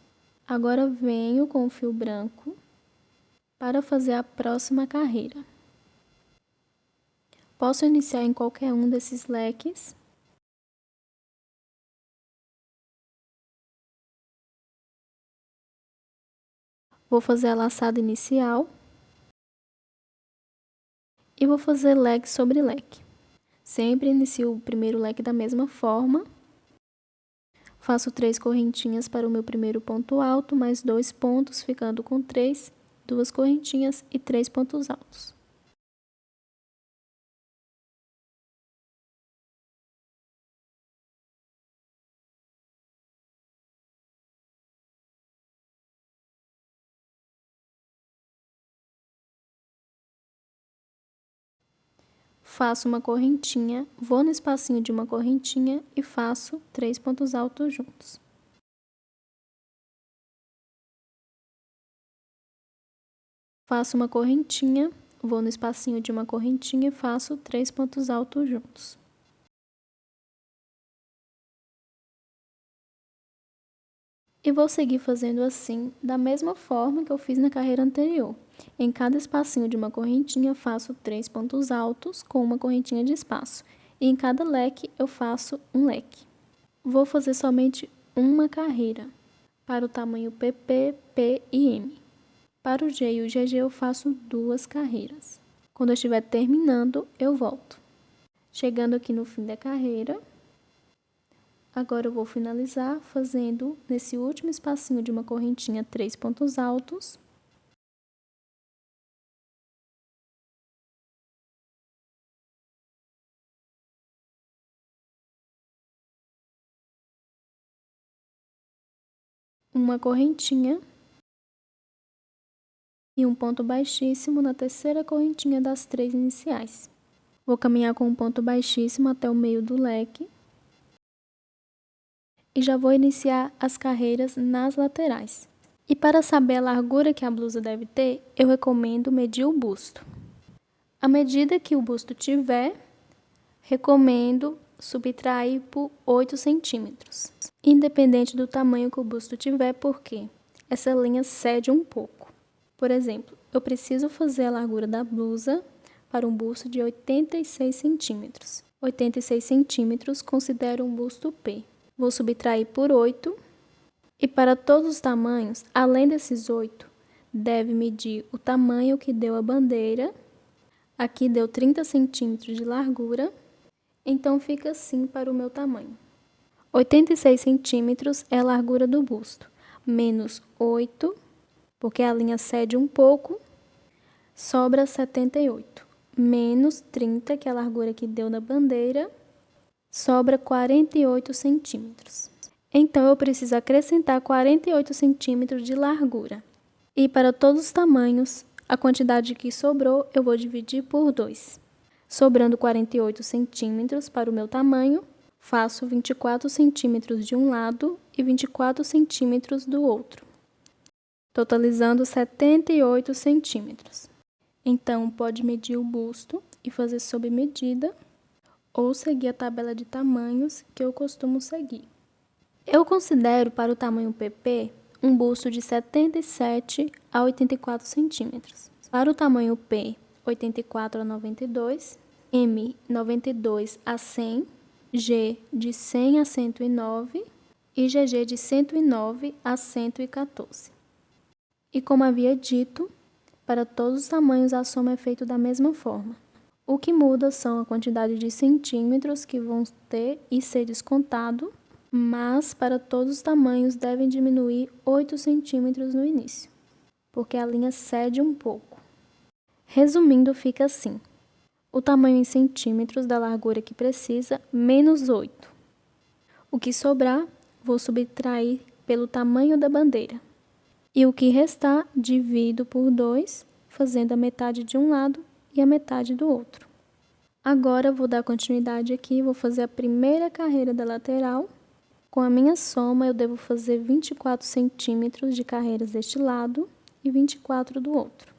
Agora venho com o fio branco para fazer a próxima carreira. Posso iniciar em qualquer um desses leques. Vou fazer a laçada inicial. E vou fazer leque sobre leque. Sempre inicio o primeiro leque da mesma forma. Faço 3 correntinhas para o meu primeiro ponto alto, mais 2 pontos, ficando com 3, 2 correntinhas e 3 pontos altos. Faço uma correntinha, vou no espacinho de uma correntinha e faço 3 pontos altos juntos. Faço uma correntinha, vou no espacinho de uma correntinha e faço 3 pontos altos juntos. E vou seguir fazendo assim, da mesma forma que eu fiz na carreira anterior. Em cada espacinho de uma correntinha, faço 3 pontos altos com uma correntinha de espaço. E em cada leque, eu faço um leque. Vou fazer somente uma carreira, para o tamanho PP, P e M. Para o G e o GG, eu faço 2 carreiras. Quando eu estiver terminando, eu volto. Chegando aqui no fim da carreira, agora eu vou finalizar fazendo, nesse último espacinho de uma correntinha, 3 pontos altos. Uma correntinha. E um ponto baixíssimo na terceira correntinha das 3 iniciais. Vou caminhar com um ponto baixíssimo até o meio do leque. E já vou iniciar as carreiras nas laterais. E para saber a largura que a blusa deve ter, eu recomendo medir o busto. À medida que o busto tiver, recomendo subtrair por 8 centímetros. Independente do tamanho que o busto tiver, porque essa linha cede um pouco. Por exemplo, eu preciso fazer a largura da blusa para um busto de 86 centímetros. 86 centímetros considero um busto P. Vou subtrair por 8. E para todos os tamanhos, além desses 8, deve medir o tamanho que deu a bandeira. Aqui deu 30 centímetros de largura. Então fica assim para o meu tamanho. 86 centímetros é a largura do busto. Menos 8, porque a linha cede um pouco, sobra 78. Menos 30, que é a largura que deu na bandeira, sobra 48 centímetros. Então, eu preciso acrescentar 48 centímetros de largura. E para todos os tamanhos, a quantidade que sobrou, eu vou dividir por 2. Sobrando 48 centímetros para o meu tamanho, faço 24 centímetros de um lado e 24 centímetros do outro. totalizando 78 centímetros. Então, pode medir o busto e fazer sob medida, ou seguir a tabela de tamanhos que eu costumo seguir. Eu considero para o tamanho PP um busto de 77 a 84 centímetros. Para o tamanho P, 84 a 92, M, 92 a 100, G, de 100 a 109 e GG, de 109 a 114. E como havia dito, para todos os tamanhos a soma é feita da mesma forma. O que muda são a quantidade de centímetros que vão ter e ser descontado, mas para todos os tamanhos devem diminuir 8 centímetros no início, porque a linha cede um pouco. Resumindo, fica assim: o tamanho em centímetros da largura que precisa, menos 8. O que sobrar, vou subtrair pelo tamanho da bandeira. E o que restar, divido por 2, fazendo a metade de um lado e a metade do outro. Agora, vou dar continuidade aqui, vou fazer a primeira carreira da lateral. Com a minha soma, eu devo fazer 24 centímetros de carreiras deste lado e 24 do outro.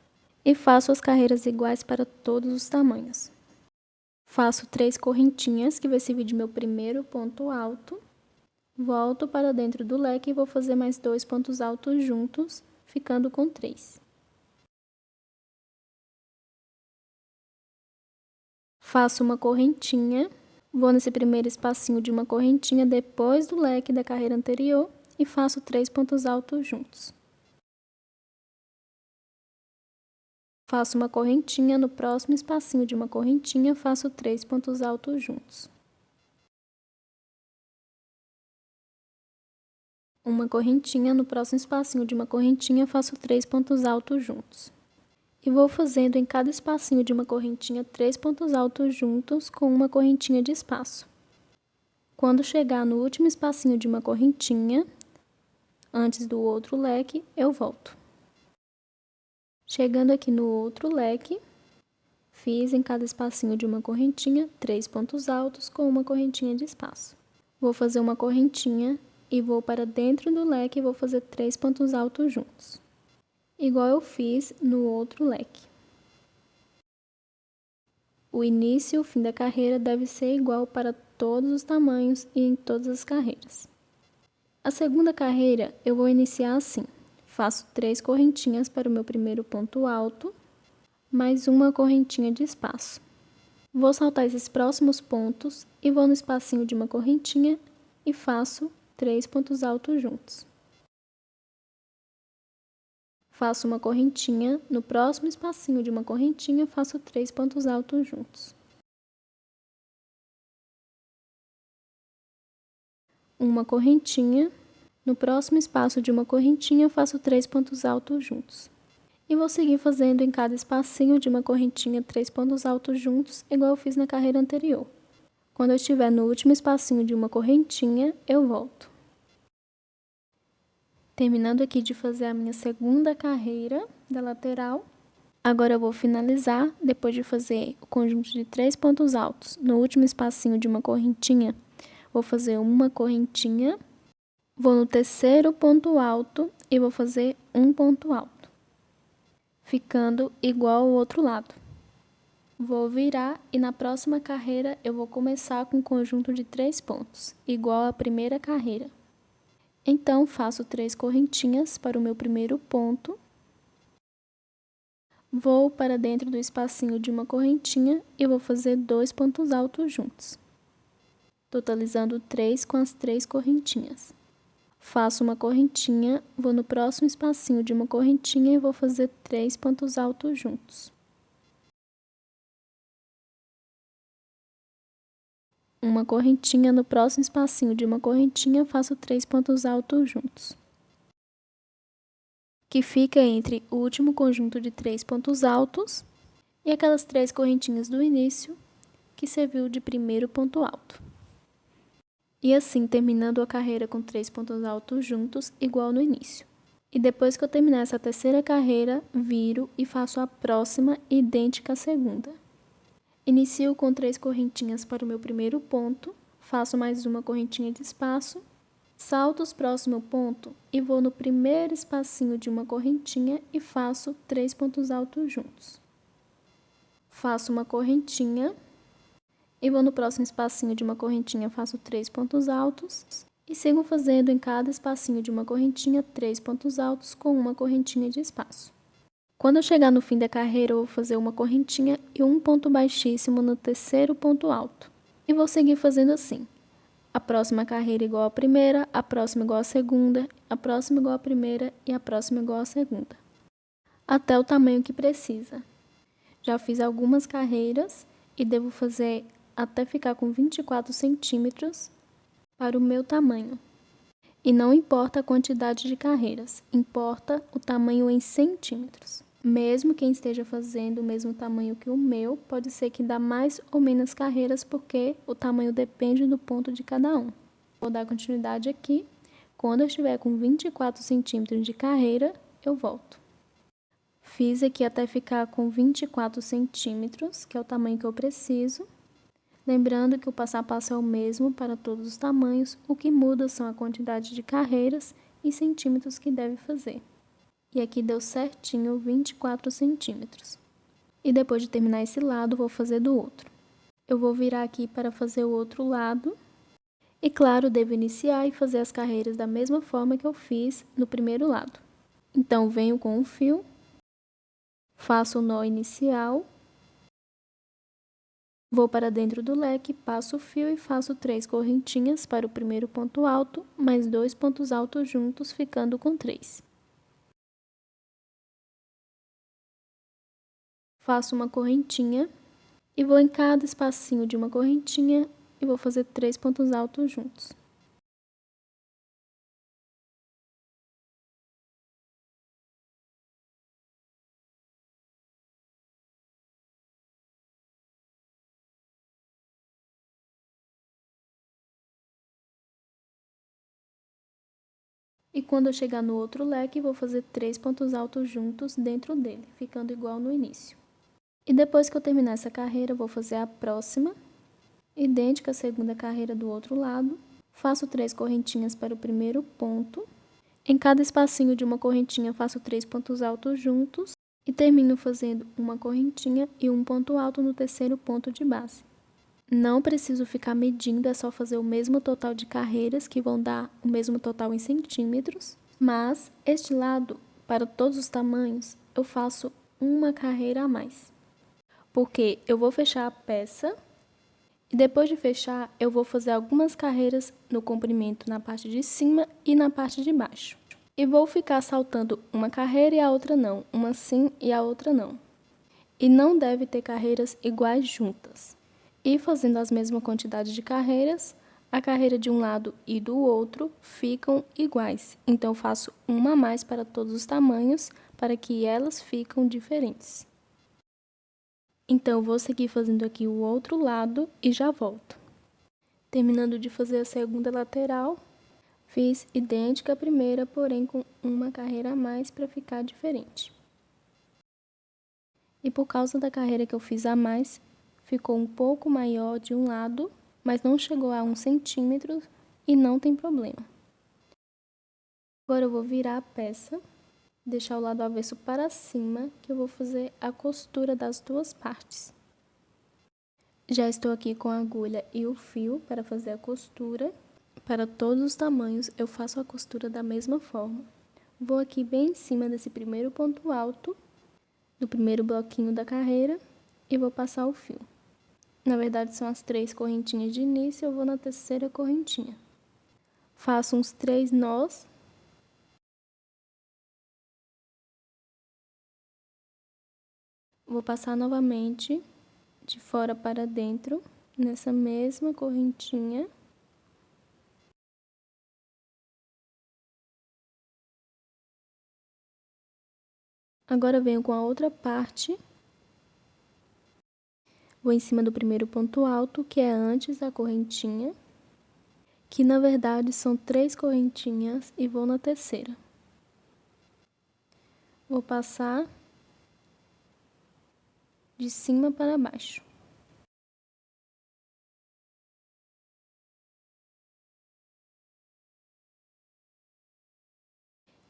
E faço as carreiras iguais para todos os tamanhos. Faço 3 correntinhas, que vai servir de meu primeiro ponto alto. Volto para dentro do leque e vou fazer mais 2 pontos altos juntos, ficando com 3. Faço uma correntinha. Vou nesse primeiro espacinho de uma correntinha depois do leque da carreira anterior e faço 3 pontos altos juntos. Faço uma correntinha, no próximo espacinho de uma correntinha, faço 3 pontos altos juntos. Uma correntinha, no próximo espacinho de uma correntinha, faço 3 pontos altos juntos. E vou fazendo em cada espacinho de uma correntinha 3 pontos altos juntos com uma correntinha de espaço. Quando chegar no último espacinho de uma correntinha, antes do outro leque, eu volto. Chegando aqui no outro leque, fiz em cada espacinho de uma correntinha 3 pontos altos com uma correntinha de espaço. Vou fazer uma correntinha e vou para dentro do leque e vou fazer 3 pontos altos juntos, igual eu fiz no outro leque. O início e o fim da carreira deve ser igual para todos os tamanhos e em todas as carreiras. A segunda carreira eu vou iniciar assim: faço 3 correntinhas para o meu primeiro ponto alto, mais uma correntinha de espaço. Vou saltar esses próximos pontos e vou no espacinho de uma correntinha e faço 3 pontos altos juntos. Faço uma correntinha, no próximo espacinho de uma correntinha, faço 3 pontos altos juntos. Uma correntinha, no próximo espaço de uma correntinha, faço 3 pontos altos juntos. E vou seguir fazendo em cada espacinho de uma correntinha 3 pontos altos juntos, igual eu fiz na carreira anterior. Quando eu estiver no último espacinho de uma correntinha, eu volto. Terminando aqui de fazer a minha segunda carreira da lateral, agora eu vou finalizar, depois de fazer o conjunto de 3 pontos altos. No último espacinho de uma correntinha, vou fazer uma correntinha, vou no terceiro ponto alto e vou fazer um ponto alto, ficando igual ao outro lado. Vou virar e na próxima carreira eu vou começar com um conjunto de 3 pontos, igual à primeira carreira. Então, faço 3 correntinhas para o meu primeiro ponto, vou para dentro do espacinho de uma correntinha e vou fazer 2 pontos altos juntos, totalizando 3 com as 3 correntinhas. Faço uma correntinha, vou no próximo espacinho de uma correntinha e vou fazer 3 pontos altos juntos. Uma correntinha, no próximo espacinho de uma correntinha, faço 3 pontos altos juntos, que fica entre o último conjunto de 3 pontos altos e aquelas 3 correntinhas do início, que serviu de primeiro ponto alto. E assim, terminando a carreira com 3 pontos altos juntos, igual no início. E depois que eu terminar essa terceira carreira, viro e faço a próxima idêntica à segunda. Inicio com 3 correntinhas para o meu primeiro ponto, faço mais uma correntinha de espaço Salto os próximo ponto e vou no primeiro espacinho de uma correntinha e faço 3 pontos altos juntos. Faço uma correntinha e vou no próximo espacinho de uma correntinha, faço 3 pontos altos e sigo fazendo em cada espacinho de uma correntinha 3 pontos altos com uma correntinha de espaço. Quando eu chegar no fim da carreira, eu vou fazer uma correntinha e um ponto baixíssimo no terceiro ponto alto. E vou seguir fazendo assim. A próxima carreira igual à primeira, a próxima igual à segunda, a próxima igual à primeira e a próxima igual à segunda. Até o tamanho que precisa. Já fiz algumas carreiras e devo fazer até ficar com 24 centímetros para o meu tamanho. E não importa a quantidade de carreiras, importa o tamanho em centímetros. Mesmo quem esteja fazendo o mesmo tamanho que o meu, pode ser que dá mais ou menos carreiras, porque o tamanho depende do ponto de cada um. Vou dar continuidade aqui. Quando eu estiver com 24 centímetros de carreira, eu volto. Fiz aqui até ficar com 24 centímetros, que é o tamanho que eu preciso. Lembrando que o passo a passo é o mesmo para todos os tamanhos, o que muda são a quantidade de carreiras e centímetros que deve fazer. E aqui deu certinho 24 centímetros. E depois de terminar esse lado, vou fazer do outro. Eu vou virar aqui para fazer o outro lado. E claro, devo iniciar e fazer as carreiras da mesma forma que eu fiz no primeiro lado. Então, venho com o fio, faço o nó inicial, vou para dentro do leque, passo o fio e faço 3 correntinhas para o primeiro ponto alto, mais 2 pontos altos juntos, ficando com 3. Faço uma correntinha e vou em cada espacinho de uma correntinha e vou fazer 3 pontos altos juntos. E quando eu chegar no outro leque, vou fazer 3 pontos altos juntos dentro dele, ficando igual no início. E depois que eu terminar essa carreira, vou fazer a próxima, idêntica à segunda carreira do outro lado. Faço 3 correntinhas para o primeiro ponto. Em cada espacinho de uma correntinha, faço 3 pontos altos juntos. E termino fazendo uma correntinha e um ponto alto no terceiro ponto de base. Não preciso ficar medindo, é só fazer o mesmo total de carreiras, que vão dar o mesmo total em centímetros. Mas, este lado, para todos os tamanhos, eu faço uma carreira a mais. Porque eu vou fechar a peça e depois de fechar, eu vou fazer algumas carreiras no comprimento na parte de cima e na parte de baixo. E vou ficar saltando uma carreira e a outra não, uma sim e a outra não. E não deve ter carreiras iguais juntas. E fazendo as mesmas quantidades de carreiras, a carreira de um lado e do outro ficam iguais. Então, eu faço uma a mais para todos os tamanhos, para que elas fiquem diferentes. Então, eu vou seguir fazendo aqui o outro lado e já volto. Terminando de fazer a segunda lateral, fiz idêntica à primeira, porém com uma carreira a mais para ficar diferente. E por causa da carreira que eu fiz a mais, ficou um pouco maior de um lado, mas não chegou a 1 centímetro e não tem problema. Agora eu vou virar a peça, deixar o lado avesso para cima, que eu vou fazer a costura das duas partes. Já estou aqui com a agulha e o fio para fazer a costura. Para todos os tamanhos, eu faço a costura da mesma forma. Vou aqui bem em cima desse primeiro ponto alto, do primeiro bloquinho da carreira, e vou passar o fio. Na verdade, são as 3 correntinhas de início, eu vou na terceira correntinha. Faço uns 3 nós. Vou passar novamente de fora para dentro, nessa mesma correntinha. Agora venho com a outra parte. Vou em cima do primeiro ponto alto, que é antes da correntinha, que na verdade são 3 correntinhas, e vou na terceira. Vou passar de cima para baixo.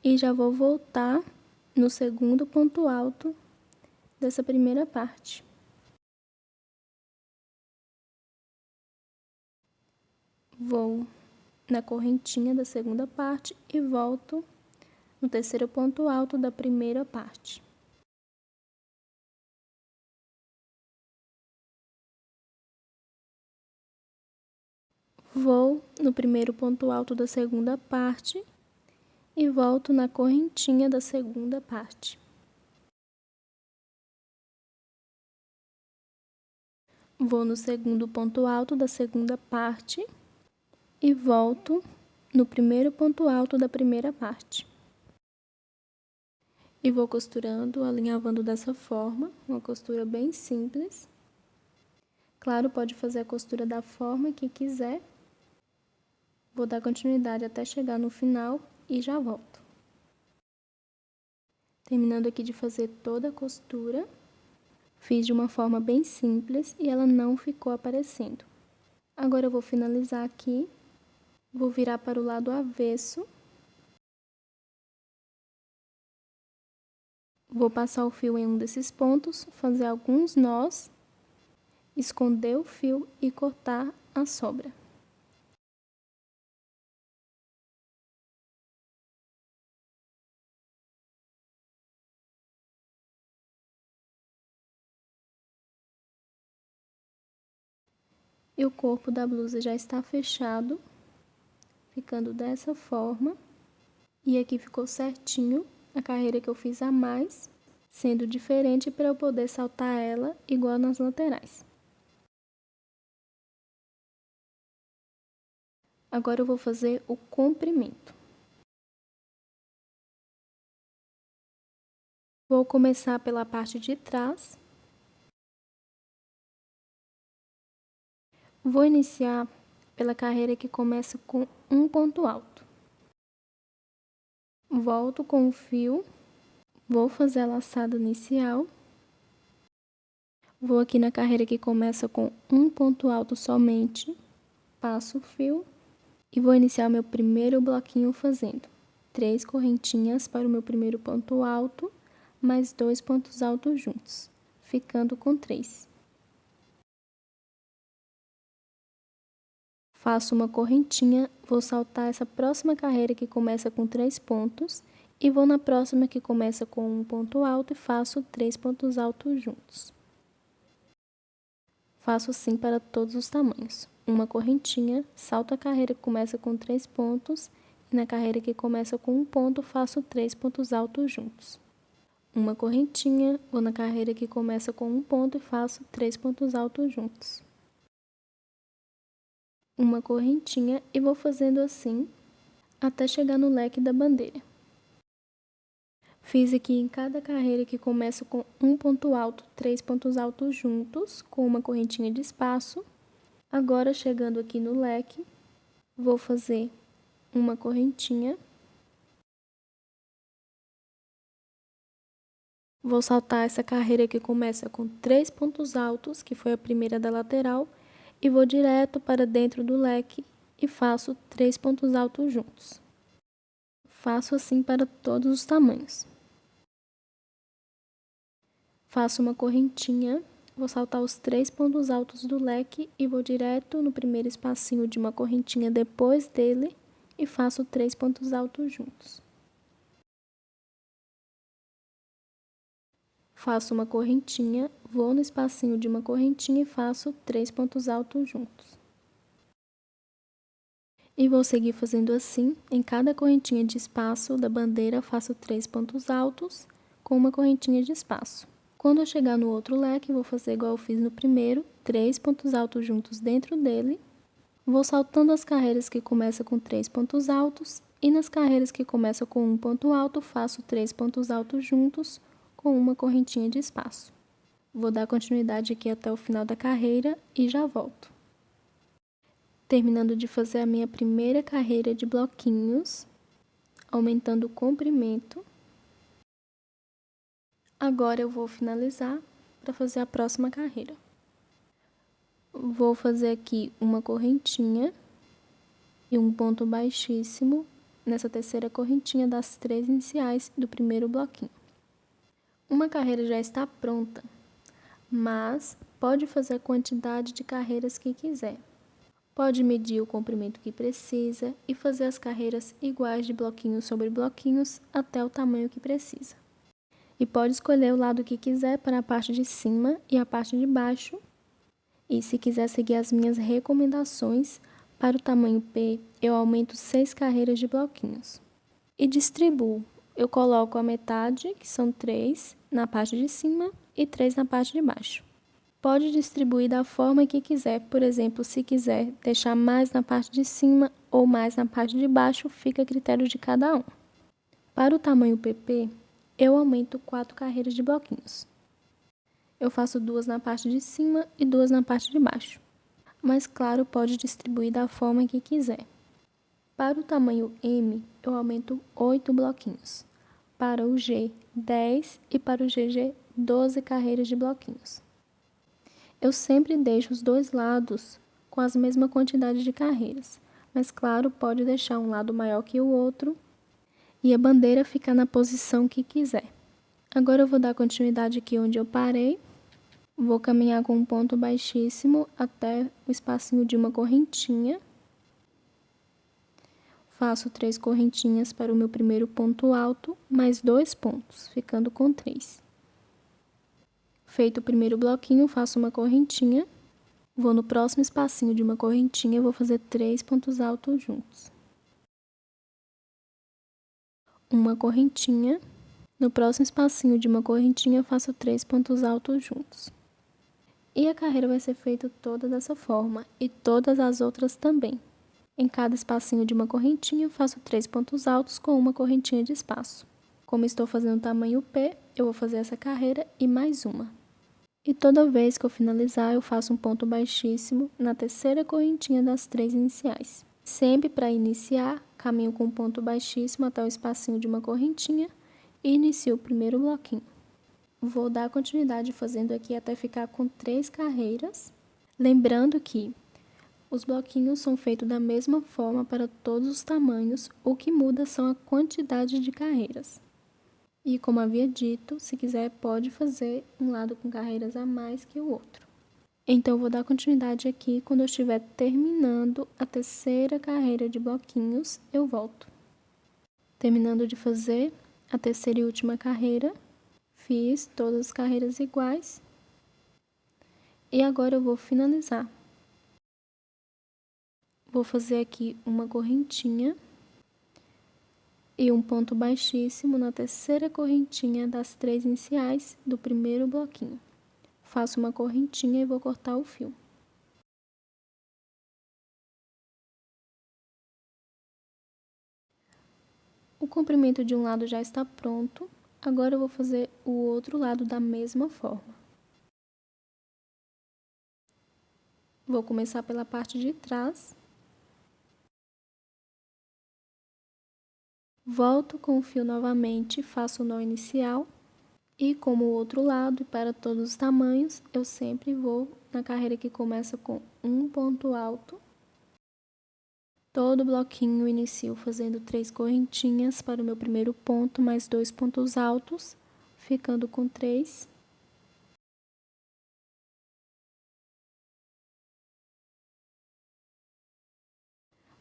E já vou voltar no segundo ponto alto dessa primeira parte. Vou na correntinha da segunda parte e volto no terceiro ponto alto da primeira parte. Vou no primeiro ponto alto da segunda parte e volto na correntinha da segunda parte. Vou no segundo ponto alto da segunda parte e volto no primeiro ponto alto da primeira parte. E vou costurando, alinhavando dessa forma, uma costura bem simples. Claro, pode fazer a costura da forma que quiser. Vou dar continuidade até chegar no final e já volto. Terminando aqui de fazer toda a costura, fiz de uma forma bem simples e ela não ficou aparecendo. Agora eu vou finalizar aqui, vou virar para o lado avesso. Vou passar o fio em um desses pontos, fazer alguns nós, esconder o fio e cortar a sobra. E o corpo da blusa já está fechado, ficando dessa forma. E aqui ficou certinho a carreira que eu fiz a mais, sendo diferente para eu poder saltar ela igual nas laterais. Agora eu vou fazer o comprimento. Vou começar pela parte de trás. Vou iniciar pela carreira que começa com um ponto alto. Volto com o fio, vou fazer a laçada inicial. Vou aqui na carreira que começa com um ponto alto somente, passo o fio e vou iniciar meu primeiro bloquinho fazendo 3 correntinhas para o meu primeiro ponto alto, mais 2 pontos altos juntos, ficando com 3. Faço uma correntinha, vou saltar essa próxima carreira que começa com 3 pontos e vou na próxima que começa com um ponto alto e faço 3 pontos altos juntos. Faço assim para todos os tamanhos. Uma correntinha, salto a carreira que começa com 3 pontos e na carreira que começa com um ponto faço 3 pontos altos juntos. Uma correntinha, vou na carreira que começa com um ponto e faço 3 pontos altos juntos. Uma correntinha e vou fazendo assim até chegar no leque da bandeira. Fiz aqui em cada carreira que começa com um ponto alto, 3 pontos altos juntos, com uma correntinha de espaço. Agora, chegando aqui no leque, vou fazer uma correntinha. Vou saltar essa carreira que começa com 3 pontos altos, que foi a primeira da lateral, e vou direto para dentro do leque e faço 3 pontos altos juntos. Faço assim para todos os tamanhos. Faço uma correntinha, vou saltar os 3 pontos altos do leque e vou direto no primeiro espacinho de uma correntinha depois dele e faço 3 pontos altos juntos. Faço uma correntinha, vou no espacinho de uma correntinha e faço 3 pontos altos juntos. E vou seguir fazendo assim, em cada correntinha de espaço da bandeira faço 3 pontos altos com uma correntinha de espaço. Quando eu chegar no outro leque, vou fazer igual eu fiz no primeiro, 3 pontos altos juntos dentro dele. Vou saltando as carreiras que começam com 3 pontos altos e nas carreiras que começam com um ponto alto, faço 3 pontos altos juntos com uma correntinha de espaço. Vou dar continuidade aqui até o final da carreira e já volto. Terminando de fazer a minha primeira carreira de bloquinhos, aumentando o comprimento. Agora eu vou finalizar para fazer a próxima carreira. Vou fazer aqui uma correntinha e um ponto baixíssimo nessa terceira correntinha das 3 iniciais do primeiro bloquinho. Uma carreira já está pronta, mas pode fazer a quantidade de carreiras que quiser. Pode medir o comprimento que precisa e fazer as carreiras iguais de bloquinhos sobre bloquinhos até o tamanho que precisa. E pode escolher o lado que quiser para a parte de cima e a parte de baixo. E se quiser seguir as minhas recomendações, para o tamanho P, eu aumento 6 carreiras de bloquinhos. E distribuo. Eu coloco a metade, que são 3, na parte de cima e 3 na parte de baixo. Pode distribuir da forma que quiser, por exemplo, se quiser deixar mais na parte de cima ou mais na parte de baixo, fica a critério de cada um. Para o tamanho PP, eu aumento 4 carreiras de bloquinhos. Eu faço 2 na parte de cima e 2 na parte de baixo. Mas claro, pode distribuir da forma que quiser. Para o tamanho M, eu aumento 8 bloquinhos. Para o G, 10 e para o GG, 12 carreiras de bloquinhos. Eu sempre deixo os dois lados com a mesma quantidade de carreiras, mas claro, pode deixar um lado maior que o outro e a bandeira ficar na posição que quiser. Agora eu vou dar continuidade aqui onde eu parei. Vou caminhar com um ponto baixíssimo até o espacinho de uma correntinha. Faço 3 correntinhas para o meu primeiro ponto alto, mais 2 pontos, ficando com 3. Feito o primeiro bloquinho, faço uma correntinha. Vou no próximo espacinho de uma correntinha e vou fazer 3 pontos altos juntos. Uma correntinha. No próximo espacinho de uma correntinha, eu faço 3 pontos altos juntos. E a carreira vai ser feita toda dessa forma, e todas as outras também. Em cada espacinho de uma correntinha, eu faço 3 pontos altos com uma correntinha de espaço. Como estou fazendo tamanho P, eu vou fazer essa carreira e mais uma. E toda vez que eu finalizar, eu faço um ponto baixíssimo na terceira correntinha das 3 iniciais. Sempre para iniciar, caminho com um ponto baixíssimo até o espacinho de uma correntinha e inicio o primeiro bloquinho. Vou dar continuidade fazendo aqui até ficar com 3 carreiras. Lembrando que os bloquinhos são feitos da mesma forma para todos os tamanhos, o que muda são a quantidade de carreiras. E como havia dito, se quiser pode fazer um lado com carreiras a mais que o outro. Então, eu vou dar continuidade aqui, quando eu estiver terminando a terceira carreira de bloquinhos, eu volto. Terminando de fazer a terceira e última carreira, fiz todas as carreiras iguais. E agora eu vou finalizar. Vou fazer aqui uma correntinha e um ponto baixíssimo na terceira correntinha das 3 iniciais do primeiro bloquinho. Faço uma correntinha e vou cortar o fio. O comprimento de um lado já está pronto, agora eu vou fazer o outro lado da mesma forma. Vou começar pela parte de trás. Volto com o fio novamente, faço o nó inicial e como o outro lado e para todos os tamanhos, eu sempre vou na carreira que começa com um ponto alto. Todo bloquinho inicio fazendo 3 correntinhas para o meu primeiro ponto, mais 2 pontos altos, ficando com 3.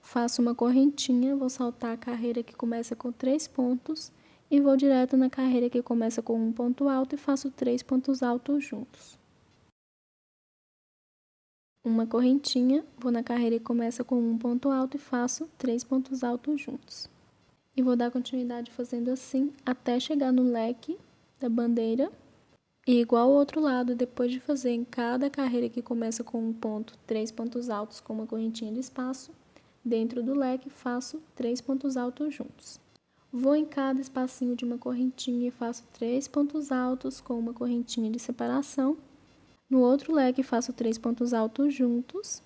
Faço uma correntinha, vou saltar a carreira que começa com 3 pontos e vou direto na carreira que começa com um ponto alto e faço 3 pontos altos juntos. Uma correntinha, vou na carreira que começa com um ponto alto e faço 3 pontos altos juntos. E vou dar continuidade fazendo assim até chegar no leque da bandeira. E igual ao outro lado, depois de fazer em cada carreira que começa com um ponto, 3 pontos altos com uma correntinha de espaço, dentro do leque faço 3 pontos altos juntos. Vou em cada espacinho de uma correntinha e faço 3 pontos altos com uma correntinha de separação. No outro leque faço 3 pontos altos juntos.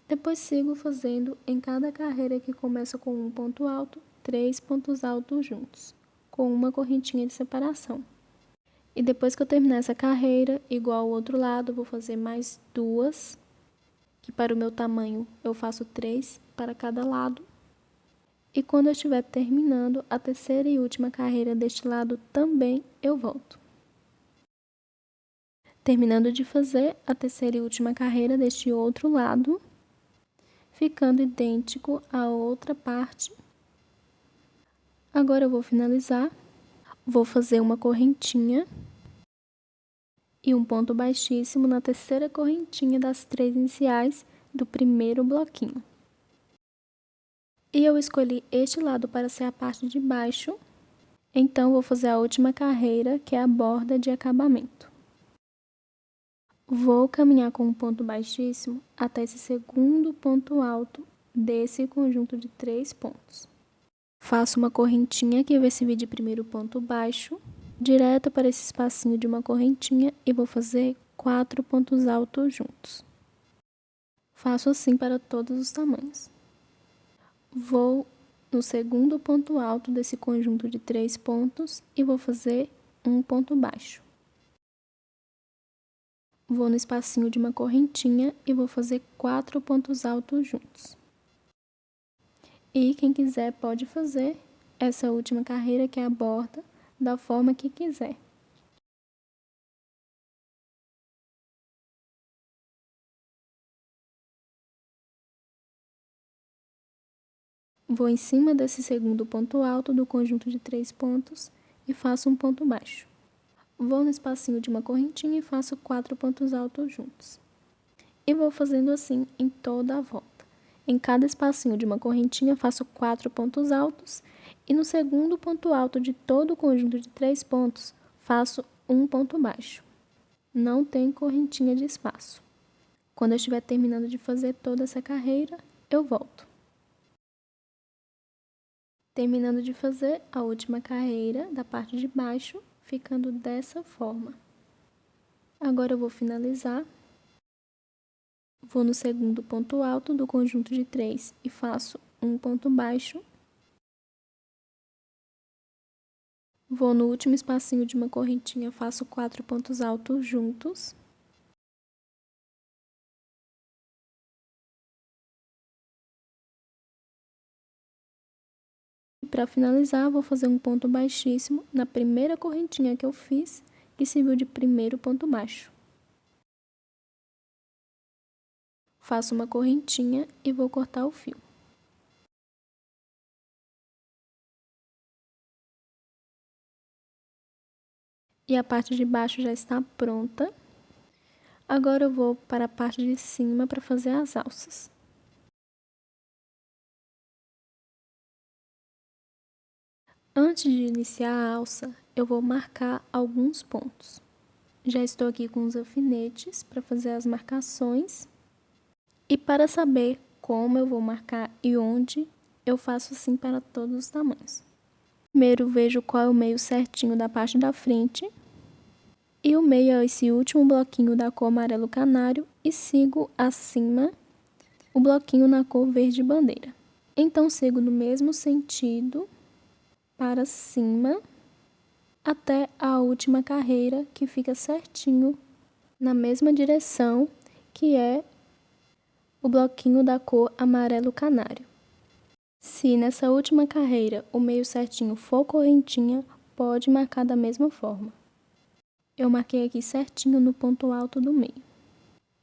Depois sigo fazendo em cada carreira que começa com um ponto alto, 3 pontos altos juntos, com uma correntinha de separação. E depois que eu terminar essa carreira, igual ao outro lado, vou fazer mais 2, que para o meu tamanho eu faço 3 para cada lado. E quando eu estiver terminando a terceira e última carreira deste lado também, eu volto. Terminando de fazer a terceira e última carreira deste outro lado, ficando idêntico à outra parte. Agora eu vou finalizar, vou fazer uma correntinha e um ponto baixíssimo na terceira correntinha das 3 iniciais do primeiro bloquinho. E eu escolhi este lado para ser a parte de baixo, então vou fazer a última carreira, que é a borda de acabamento. Vou caminhar com um ponto baixíssimo até esse segundo ponto alto desse conjunto de 3 pontos. Faço uma correntinha que vai servir de primeiro ponto baixo, direto para esse espacinho de uma correntinha e vou fazer 4 pontos altos juntos. Faço assim para todos os tamanhos. Vou no segundo ponto alto desse conjunto de 3 pontos e vou fazer um ponto baixo. Vou no espacinho de uma correntinha e vou fazer 4 pontos altos juntos. E quem quiser pode fazer essa última carreira, que é a borda, da forma que quiser. Vou em cima desse segundo ponto alto do conjunto de 3 pontos e faço um ponto baixo. Vou no espacinho de uma correntinha e faço 4 pontos altos juntos. E vou fazendo assim em toda a volta. Em cada espacinho de uma correntinha faço 4 pontos altos e no segundo ponto alto de todo o conjunto de 3 pontos faço um ponto baixo. Não tem correntinha de espaço. Quando eu estiver terminando de fazer toda essa carreira, eu volto. Terminando de fazer a última carreira da parte de baixo, ficando dessa forma. Agora eu vou finalizar. Vou no segundo ponto alto do conjunto de 3 e faço um ponto baixo. Vou no último espacinho de uma correntinha, faço 4 pontos altos juntos. E para finalizar, vou fazer um ponto baixíssimo na primeira correntinha que eu fiz, que serviu de primeiro ponto baixo. Faço uma correntinha e vou cortar o fio. E a parte de baixo já está pronta. Agora eu vou para a parte de cima para fazer as alças. Antes de iniciar a alça, eu vou marcar alguns pontos. Já estou aqui com os alfinetes para fazer as marcações. E para saber como eu vou marcar e onde, eu faço assim para todos os tamanhos. Primeiro vejo qual é o meio certinho da parte da frente. E o meio é esse último bloquinho da cor amarelo canário e sigo acima o bloquinho na cor verde bandeira. Então sigo no mesmo sentido para cima até a última carreira, que fica certinho na mesma direção, que é o bloquinho da cor amarelo canário. Se nessa última carreira o meio certinho for correntinha, pode marcar da mesma forma. Eu marquei aqui certinho no ponto alto do meio.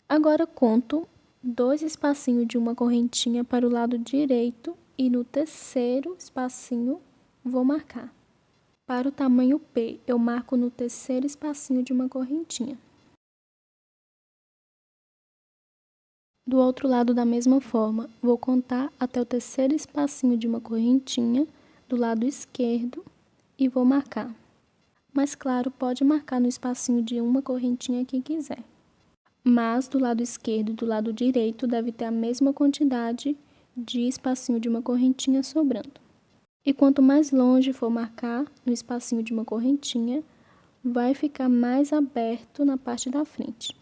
Agora conto 2 espacinhos de uma correntinha para o lado direito e no terceiro espacinho vou marcar. Para o tamanho P, eu marco no terceiro espacinho de uma correntinha. Do outro lado, da mesma forma, vou contar até o terceiro espacinho de uma correntinha do lado esquerdo e vou marcar. Mas claro, pode marcar no espacinho de uma correntinha que quiser. Mas do lado esquerdo e do lado direito deve ter a mesma quantidade de espacinho de uma correntinha sobrando. E quanto mais longe for marcar no espacinho de uma correntinha, vai ficar mais aberto na parte da frente.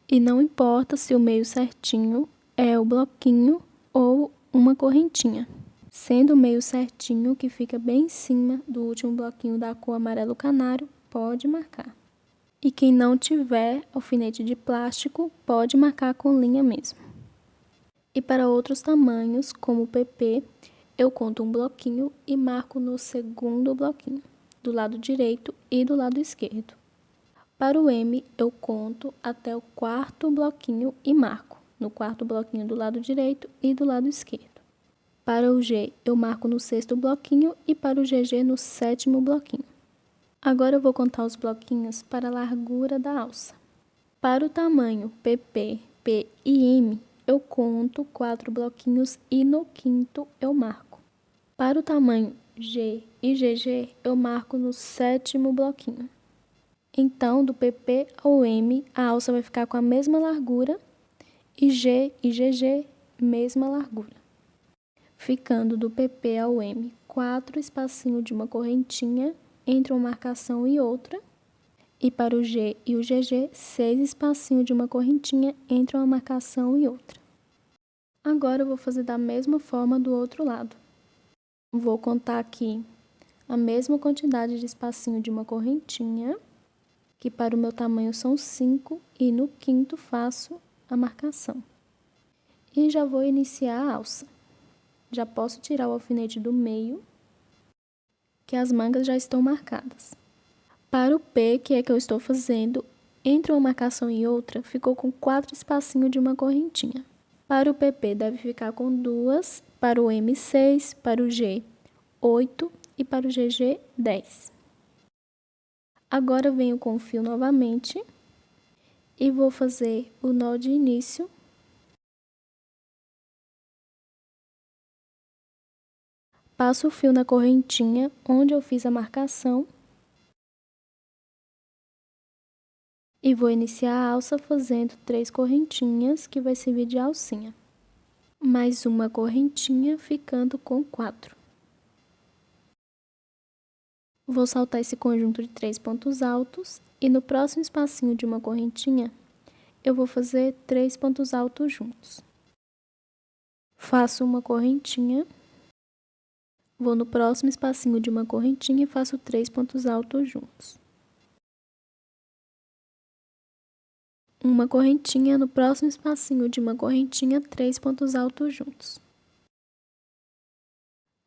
E não importa se o meio certinho é o bloquinho ou uma correntinha. Sendo o meio certinho, que fica bem em cima do último bloquinho da cor amarelo canário, pode marcar. E quem não tiver alfinete de plástico, pode marcar com linha mesmo. E para outros tamanhos, como o PP, eu conto um bloquinho e marco no segundo bloquinho, do lado direito e do lado esquerdo. Para o M, eu conto até o quarto bloquinho e marco no quarto bloquinho do lado direito e do lado esquerdo. Para o G, eu marco no sexto bloquinho e para o GG no sétimo bloquinho. Agora eu vou contar os bloquinhos para a largura da alça. Para o tamanho PP, P e M, eu conto 4 bloquinhos e no quinto eu marco. Para o tamanho G e GG, eu marco no sétimo bloquinho. Então, do PP ao M, a alça vai ficar com a mesma largura e G e GG, mesma largura. Ficando do PP ao M, 4 espacinhos de uma correntinha entre uma marcação e outra. E para o G e o GG, 6 espacinhos de uma correntinha entre uma marcação e outra. Agora eu vou fazer da mesma forma do outro lado. Vou contar aqui a mesma quantidade de espacinho de uma correntinha, que para o meu tamanho são 5, e no quinto faço a marcação. E já vou iniciar a alça. Já posso tirar o alfinete do meio, que as mangas já estão marcadas. Para o P, que é que eu estou fazendo, entre uma marcação e outra, ficou com 4 espacinhos de uma correntinha. Para o PP deve ficar com 2, para o M 6, para o G 8 e para o GG 10. Agora venho com o fio novamente e vou fazer o nó de início. Passo o fio na correntinha onde eu fiz a marcação e vou iniciar a alça fazendo 3 correntinhas, que vai servir de alcinha. Mais uma correntinha, ficando com 4. Vou saltar esse conjunto de 3 pontos altos e no próximo espacinho de uma correntinha, eu vou fazer 3 pontos altos juntos. Faço uma correntinha, vou no próximo espacinho de uma correntinha e faço 3 pontos altos juntos. Uma correntinha, no próximo espacinho de uma correntinha, 3 pontos altos juntos.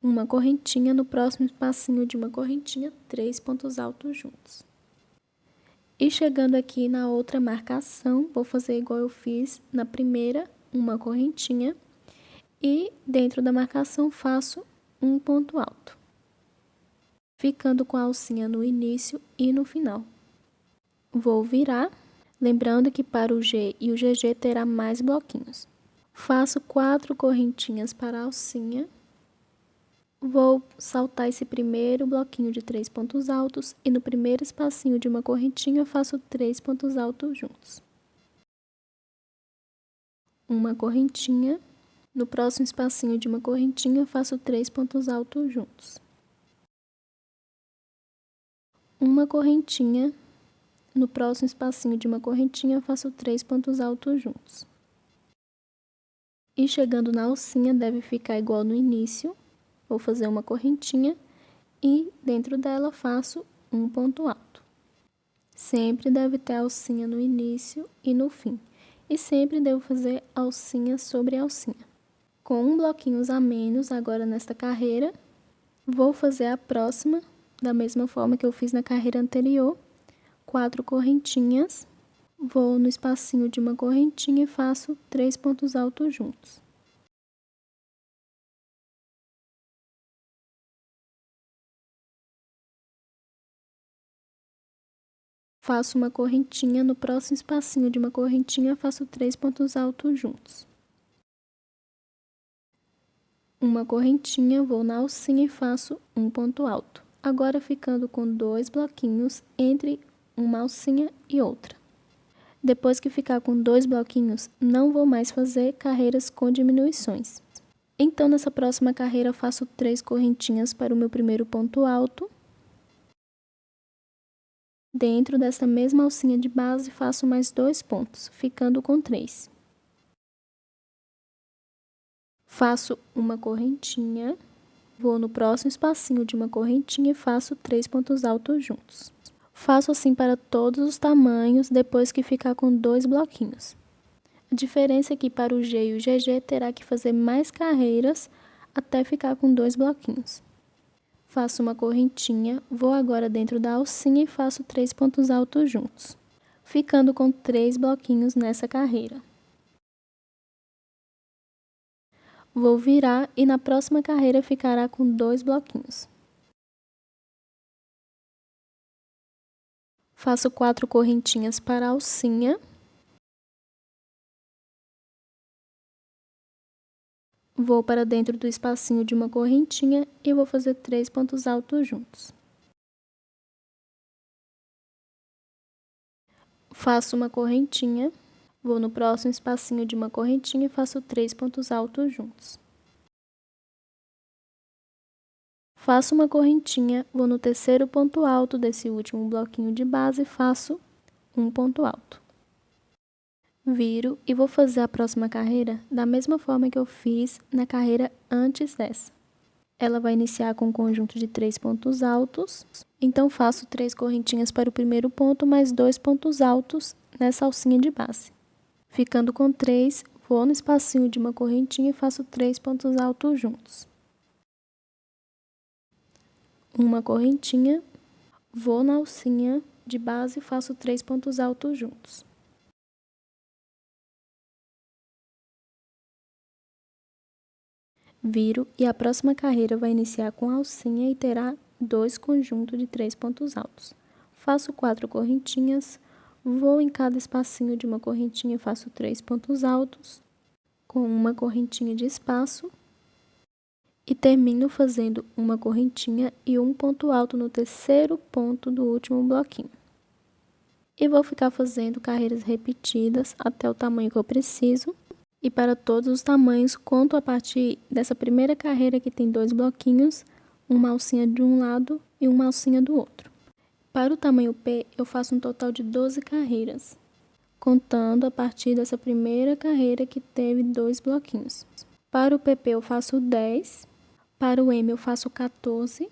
Uma correntinha, no próximo espacinho de uma correntinha, 3 pontos altos juntos. E chegando aqui na outra marcação, vou fazer igual eu fiz na primeira, uma correntinha, e dentro da marcação faço um ponto alto, ficando com a alcinha no início e no final. Vou virar, lembrando que para o G e o GG terá mais bloquinhos. Faço 4 correntinhas para a alcinha. Vou saltar esse primeiro bloquinho de 3 pontos altos e no primeiro espacinho de uma correntinha faço 3 pontos altos juntos. Uma correntinha, no próximo espacinho de uma correntinha faço 3 pontos altos juntos. Uma correntinha, no próximo espacinho de uma correntinha faço 3 pontos altos juntos. E chegando na alcinha deve ficar igual no início. Vou fazer uma correntinha e dentro dela faço um ponto alto. Sempre deve ter alcinha no início e no fim. E sempre devo fazer alcinha sobre alcinha. Com um bloquinho a menos agora nesta carreira, vou fazer a próxima da mesma forma que eu fiz na carreira anterior. 4 correntinhas, vou no espacinho de uma correntinha e faço 3 pontos altos juntos. Faço uma correntinha, no próximo espacinho de uma correntinha faço 3 pontos altos juntos. Uma correntinha, vou na alcinha e faço um ponto alto. Agora ficando com 2 bloquinhos entre uma alcinha e outra. Depois que ficar com 2 bloquinhos, não vou mais fazer carreiras com diminuições. Então, nessa próxima carreira, eu faço 3 correntinhas para o meu primeiro ponto alto. Dentro dessa mesma alcinha de base, faço mais 2 pontos, ficando com 3. Faço uma correntinha, vou no próximo espacinho de uma correntinha e faço 3 pontos altos juntos. Faço assim para todos os tamanhos, depois que ficar com 2 bloquinhos. A diferença é que para o G e o GG terá que fazer mais carreiras até ficar com 2 bloquinhos. Faço uma correntinha, vou agora dentro da alcinha e faço 3 pontos altos juntos, ficando com 3 bloquinhos nessa carreira. Vou virar e na próxima carreira ficará com 2 bloquinhos. Faço 4 correntinhas para a alcinha. Vou para dentro do espacinho de uma correntinha e vou fazer 3 pontos altos juntos. Faço uma correntinha, vou no próximo espacinho de uma correntinha e faço 3 pontos altos juntos. Faço uma correntinha, vou no terceiro ponto alto desse último bloquinho de base e faço um ponto alto. Viro e vou fazer a próxima carreira da mesma forma que eu fiz na carreira antes dessa. Ela vai iniciar com um conjunto de 3 pontos altos, então faço 3 correntinhas para o primeiro ponto, mais 2 pontos altos nessa alcinha de base. Ficando com 3, vou no espacinho de uma correntinha e faço 3 pontos altos juntos. Uma correntinha, vou na alcinha de base e faço 3 pontos altos juntos. Viro e a próxima carreira vai iniciar com a alcinha e terá 2 conjuntos de 3 pontos altos. Faço 4 correntinhas, vou em cada espacinho de uma correntinha e faço 3 pontos altos, com uma correntinha de espaço, e termino fazendo uma correntinha e um ponto alto no terceiro ponto do último bloquinho. E vou ficar fazendo carreiras repetidas até o tamanho que eu preciso. E para todos os tamanhos, conto a partir dessa primeira carreira que tem 2 bloquinhos, uma alcinha de um lado e uma alcinha do outro. Para o tamanho P, eu faço um total de 12 carreiras, contando a partir dessa primeira carreira que teve 2 bloquinhos. Para o PP eu faço 10, para o M eu faço 14,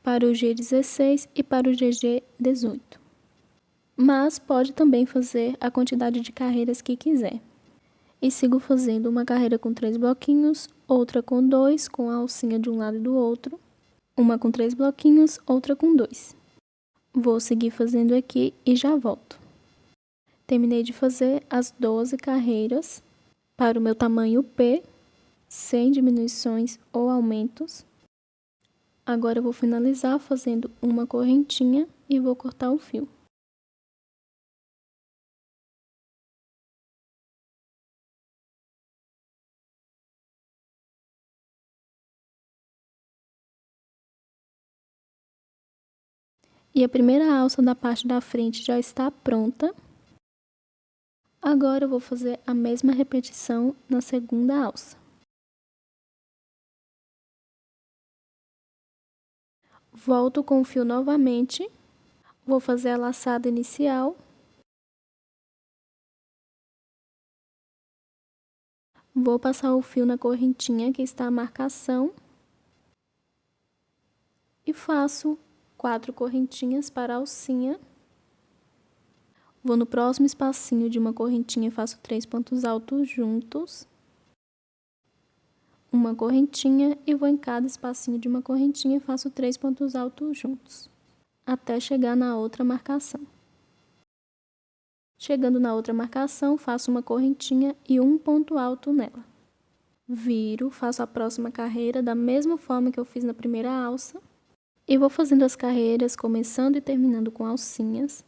para o G 16 e para o GG 18. Mas pode também fazer a quantidade de carreiras que quiser. E sigo fazendo uma carreira com 3 bloquinhos, outra com 2, com a alcinha de um lado e do outro, uma com 3 bloquinhos, outra com 2. Vou seguir fazendo aqui e já volto. Terminei de fazer as 12 carreiras para o meu tamanho P, sem diminuições ou aumentos. Agora eu vou finalizar fazendo uma correntinha e vou cortar o fio. E a primeira alça da parte da frente já está pronta. Agora eu vou fazer a mesma repetição na segunda alça. Volto com o fio novamente, vou fazer a laçada inicial. Vou passar o fio na correntinha que está a marcação. E faço 4 correntinhas para a alcinha. Vou no próximo espacinho de uma correntinha e faço 3 pontos altos juntos. Uma correntinha e vou em cada espacinho de uma correntinha e faço 3 pontos altos juntos, até chegar na outra marcação. Chegando na outra marcação, faço uma correntinha e um ponto alto nela. Viro, faço a próxima carreira da mesma forma que eu fiz na primeira alça. E vou fazendo as carreiras, começando e terminando com alcinhas.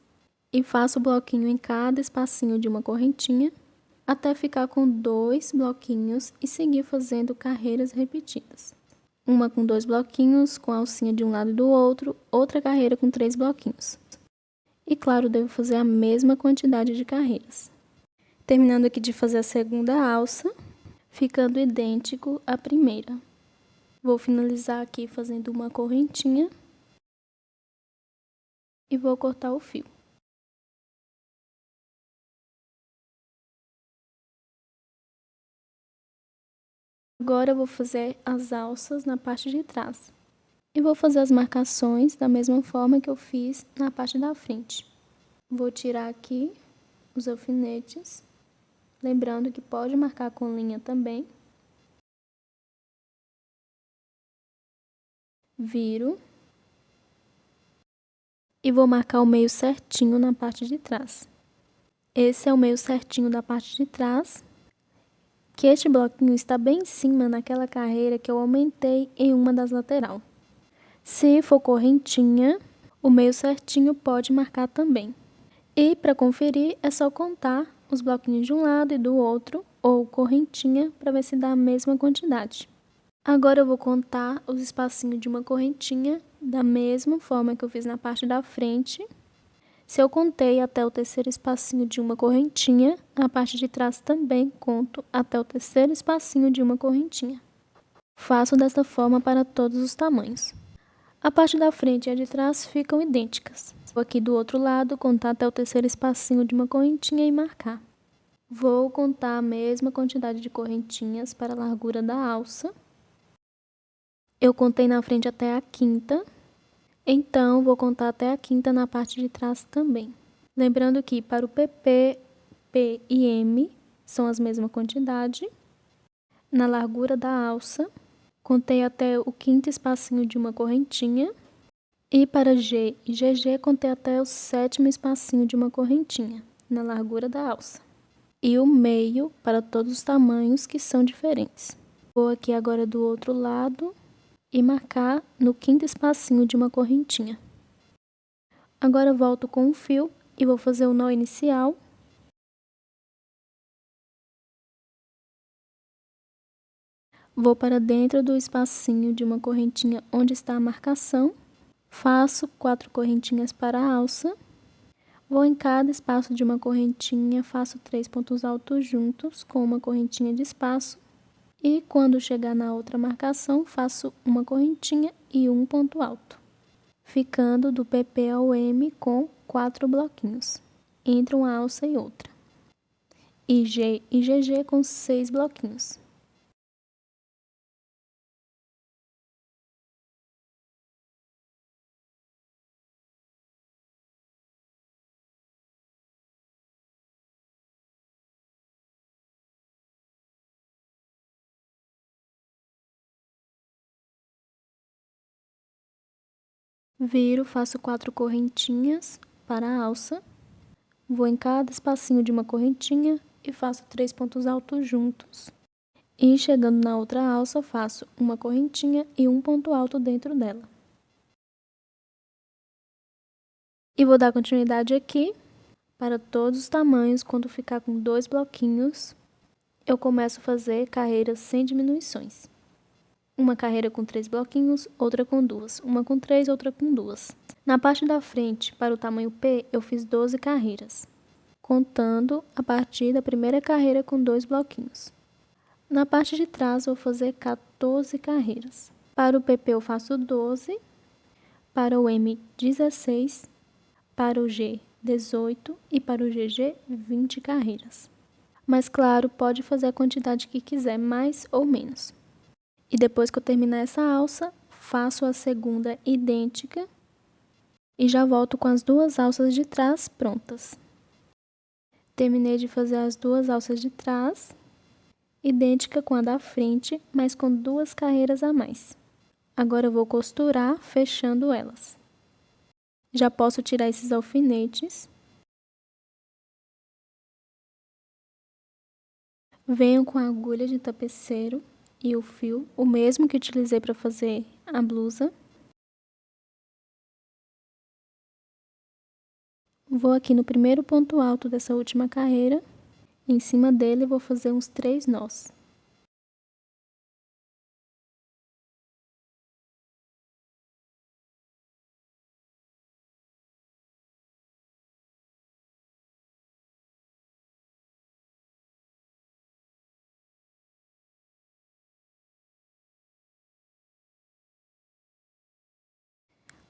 E faço bloquinho em cada espacinho de uma correntinha, até ficar com 2 bloquinhos e seguir fazendo carreiras repetidas. Uma com 2 bloquinhos, com a alcinha de um lado e do outro, outra carreira com 3 bloquinhos. E claro, devo fazer a mesma quantidade de carreiras. Terminando aqui de fazer a segunda alça, ficando idêntico à primeira. Vou finalizar aqui fazendo uma correntinha e vou cortar o fio. Agora eu vou fazer as alças na parte de trás. E vou fazer as marcações da mesma forma que eu fiz na parte da frente. Vou tirar aqui os alfinetes, lembrando que pode marcar com linha também. viro e vou marcar o meio certinho na parte de trás. Esse é o meio certinho da parte de trás, que este bloquinho está bem em cima naquela carreira que eu aumentei em uma das lateral. Se for correntinha, o meio certinho pode marcar também. E para conferir é só contar os bloquinhos de um lado e do outro, ou correntinha, para ver se dá a mesma quantidade. Agora eu vou contar os espacinhos de uma correntinha da mesma forma que eu fiz na parte da frente. Se eu contei até o terceiro espacinho de uma correntinha, a parte de trás também conto até o terceiro espacinho de uma correntinha. Faço desta forma para todos os tamanhos. A parte da frente e a de trás ficam idênticas. Vou aqui do outro lado contar até o terceiro espacinho de uma correntinha e marcar. Vou contar a mesma quantidade de correntinhas para a largura da alça. Eu contei na frente até a quinta, então vou contar até a quinta na parte de trás também. Lembrando que para o PP, P e M são as mesma quantidade. Na largura da alça, contei até o quinto espacinho de uma correntinha. E para G e GG, contei até o sétimo espacinho de uma correntinha, na largura da alça. E o meio para todos os tamanhos que são diferentes. Vou aqui agora do outro lado e marcar no quinto espacinho de uma correntinha. Agora volto com o fio e vou fazer o nó inicial. Vou para dentro do espacinho de uma correntinha onde está a marcação. Faço 4 correntinhas para a alça. Vou em cada espaço de uma correntinha, faço 3 pontos altos juntos com uma correntinha de espaço. E quando chegar na outra marcação, faço uma correntinha e um ponto alto, ficando do PP ao M com 4 bloquinhos, entre uma alça e outra. E G e GG com 6 bloquinhos. Viro, faço 4 correntinhas para a alça. Vou em cada espacinho de uma correntinha e faço 3 pontos altos juntos. E chegando na outra alça, faço uma correntinha e um ponto alto dentro dela. E vou dar continuidade aqui. Para todos os tamanhos, quando ficar com 2 bloquinhos, eu começo a fazer carreiras sem diminuições. Uma carreira com 3 bloquinhos, outra com 2. Uma com 3, outra com 2. Na parte da frente, para o tamanho P, eu fiz 12 carreiras, contando a partir da primeira carreira com 2 bloquinhos. Na parte de trás, vou fazer 14 carreiras. Para o PP, eu faço 12. Para o M, 16. Para o G, 18. E para o GG, 20 carreiras. Mas, claro, pode fazer a quantidade que quiser, mais ou menos. E depois que eu terminar essa alça, faço a segunda idêntica e já volto com as 2 alças de trás prontas. Terminei de fazer as 2 alças de trás, idêntica com a da frente, mas com 2 carreiras a mais. Agora eu vou costurar fechando elas. Já posso tirar esses alfinetes. Venho com a agulha de tapeceiro e o fio, o mesmo que utilizei para fazer a blusa. Vou aqui no primeiro ponto alto dessa última carreira, em cima dele vou fazer uns 3 nós.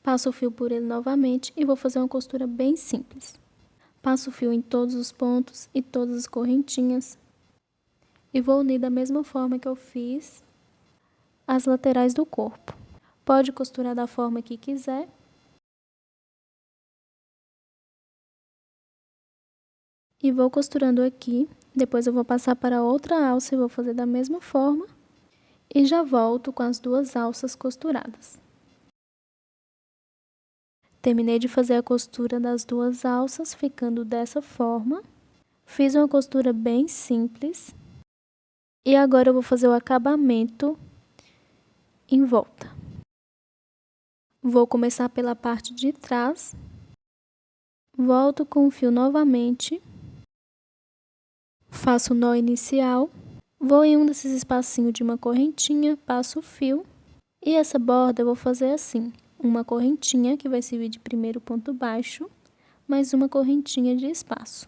Passo o fio por ele novamente e vou fazer uma costura bem simples. Passo o fio em todos os pontos e todas as correntinhas. E vou unir da mesma forma que eu fiz as laterais do corpo. Pode costurar da forma que quiser. E vou costurando aqui. Depois eu vou passar para outra alça e vou fazer da mesma forma. E já volto com as 2 alças costuradas. Terminei de fazer a costura das duas alças, ficando dessa forma. Fiz uma costura bem simples. E agora eu vou fazer o acabamento em volta. Vou começar pela parte de trás. Volto com o fio novamente. Faço o nó inicial. Vou em um desses espacinhos de uma correntinha, passo o fio. E essa borda eu vou fazer assim. Uma correntinha que vai servir de primeiro ponto baixo, mais uma correntinha de espaço.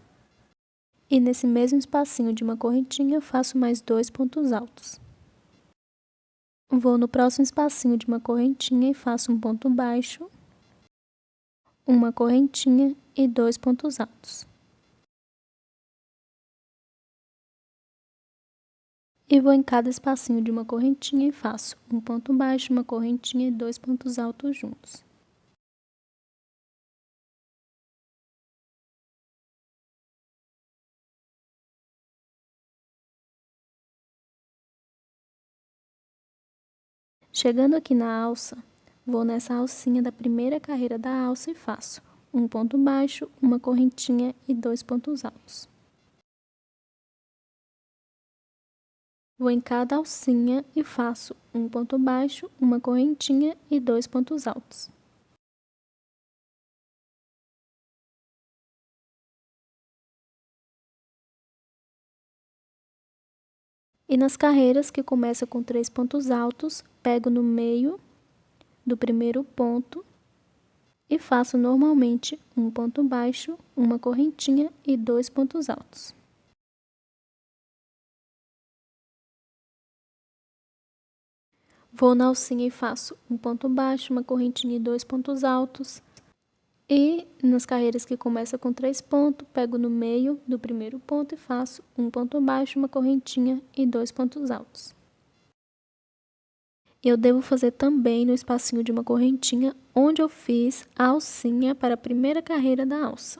E nesse mesmo espacinho de uma correntinha, faço mais 2 pontos altos. Vou no próximo espacinho de uma correntinha e faço um ponto baixo, uma correntinha e 2 pontos altos. E vou em cada espacinho de uma correntinha e faço um ponto baixo, uma correntinha e 2 pontos altos juntos. Chegando aqui na alça, vou nessa alcinha da primeira carreira da alça e faço um ponto baixo, uma correntinha e 2 pontos altos. Vou em cada alcinha e faço um ponto baixo, uma correntinha e 2 pontos altos. E nas carreiras que começam com 3 pontos altos, pego no meio do primeiro ponto e faço normalmente um ponto baixo, uma correntinha e 2 pontos altos. Vou na alcinha e faço um ponto baixo, uma correntinha e 2 pontos altos. E nas carreiras que começam com 3 pontos, pego no meio do primeiro ponto e faço um ponto baixo, uma correntinha e 2 pontos altos. Eu devo fazer também no espacinho de uma correntinha onde eu fiz a alcinha para a primeira carreira da alça.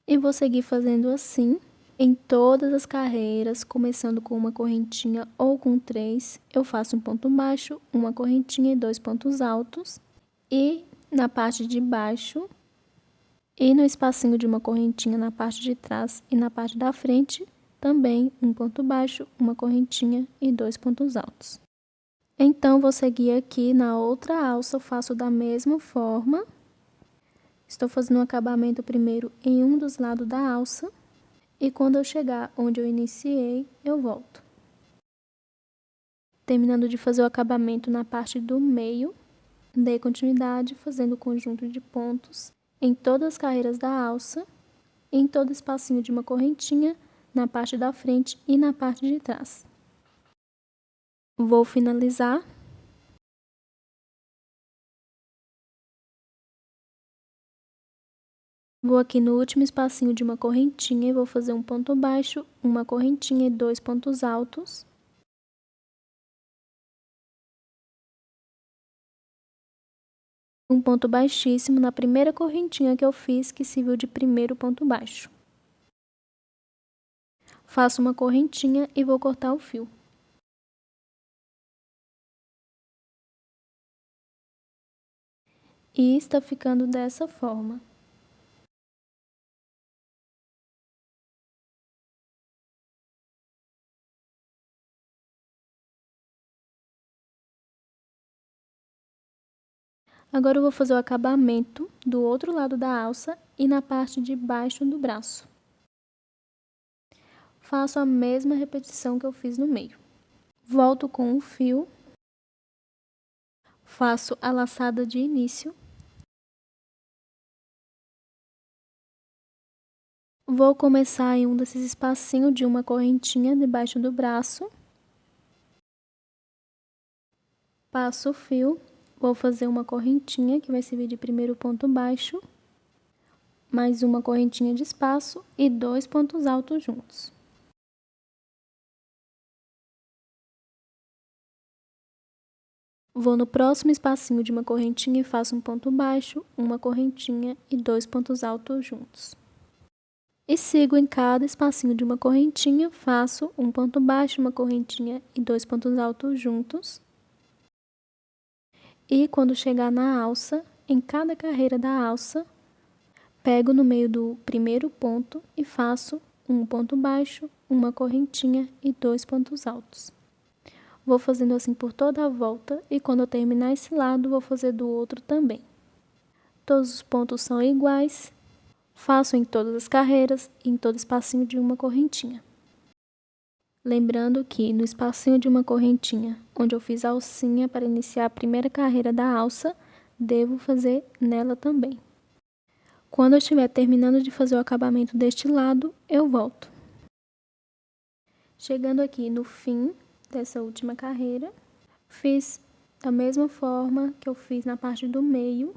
E vou seguir fazendo assim em todas as carreiras, começando com uma correntinha ou com 3, eu faço um ponto baixo, uma correntinha e 2 pontos altos. E na parte de baixo e no espacinho de uma correntinha na parte de trás e na parte da frente, também um ponto baixo, uma correntinha e 2 pontos altos. Então, vou seguir aqui na outra alça, eu faço da mesma forma. Estou fazendo um acabamento primeiro em um dos lados da alça. E quando eu chegar onde eu iniciei, eu volto. Terminando de fazer o acabamento na parte do meio, dei continuidade fazendo o conjunto de pontos em todas as carreiras da alça, em todo espacinho de uma correntinha, na parte da frente e na parte de trás. Vou finalizar. Vou aqui no último espacinho de uma correntinha e vou fazer um ponto baixo, uma correntinha e 2 pontos altos. Um ponto baixíssimo na primeira correntinha que eu fiz, que serviu de primeiro ponto baixo. Faço uma correntinha e vou cortar o fio. E está ficando dessa forma. Agora eu vou fazer o acabamento do outro lado da alça e na parte de baixo do braço. Faço a mesma repetição que eu fiz no meio. Volto com o fio. Faço a laçada de início. Vou começar em um desses espacinhos de uma correntinha debaixo do braço. Passo o fio. Vou fazer uma correntinha que vai servir de primeiro ponto baixo, mais uma correntinha de espaço e 2 pontos altos juntos. Vou no próximo espacinho de uma correntinha e faço um ponto baixo, uma correntinha e 2 pontos altos juntos. E sigo em cada espacinho de uma correntinha, faço um ponto baixo, uma correntinha e 2 pontos altos juntos. E quando chegar na alça, em cada carreira da alça, pego no meio do primeiro ponto e faço um ponto baixo, uma correntinha e 2 pontos altos. Vou fazendo assim por toda a volta e quando eu terminar esse lado, vou fazer do outro também. Todos os pontos são iguais, faço em todas as carreiras e em todo espacinho de uma correntinha. Lembrando que no espacinho de uma correntinha, onde eu fiz a alcinha para iniciar a primeira carreira da alça, devo fazer nela também. Quando eu estiver terminando de fazer o acabamento deste lado, eu volto. Chegando aqui no fim dessa última carreira, fiz da mesma forma que eu fiz na parte do meio,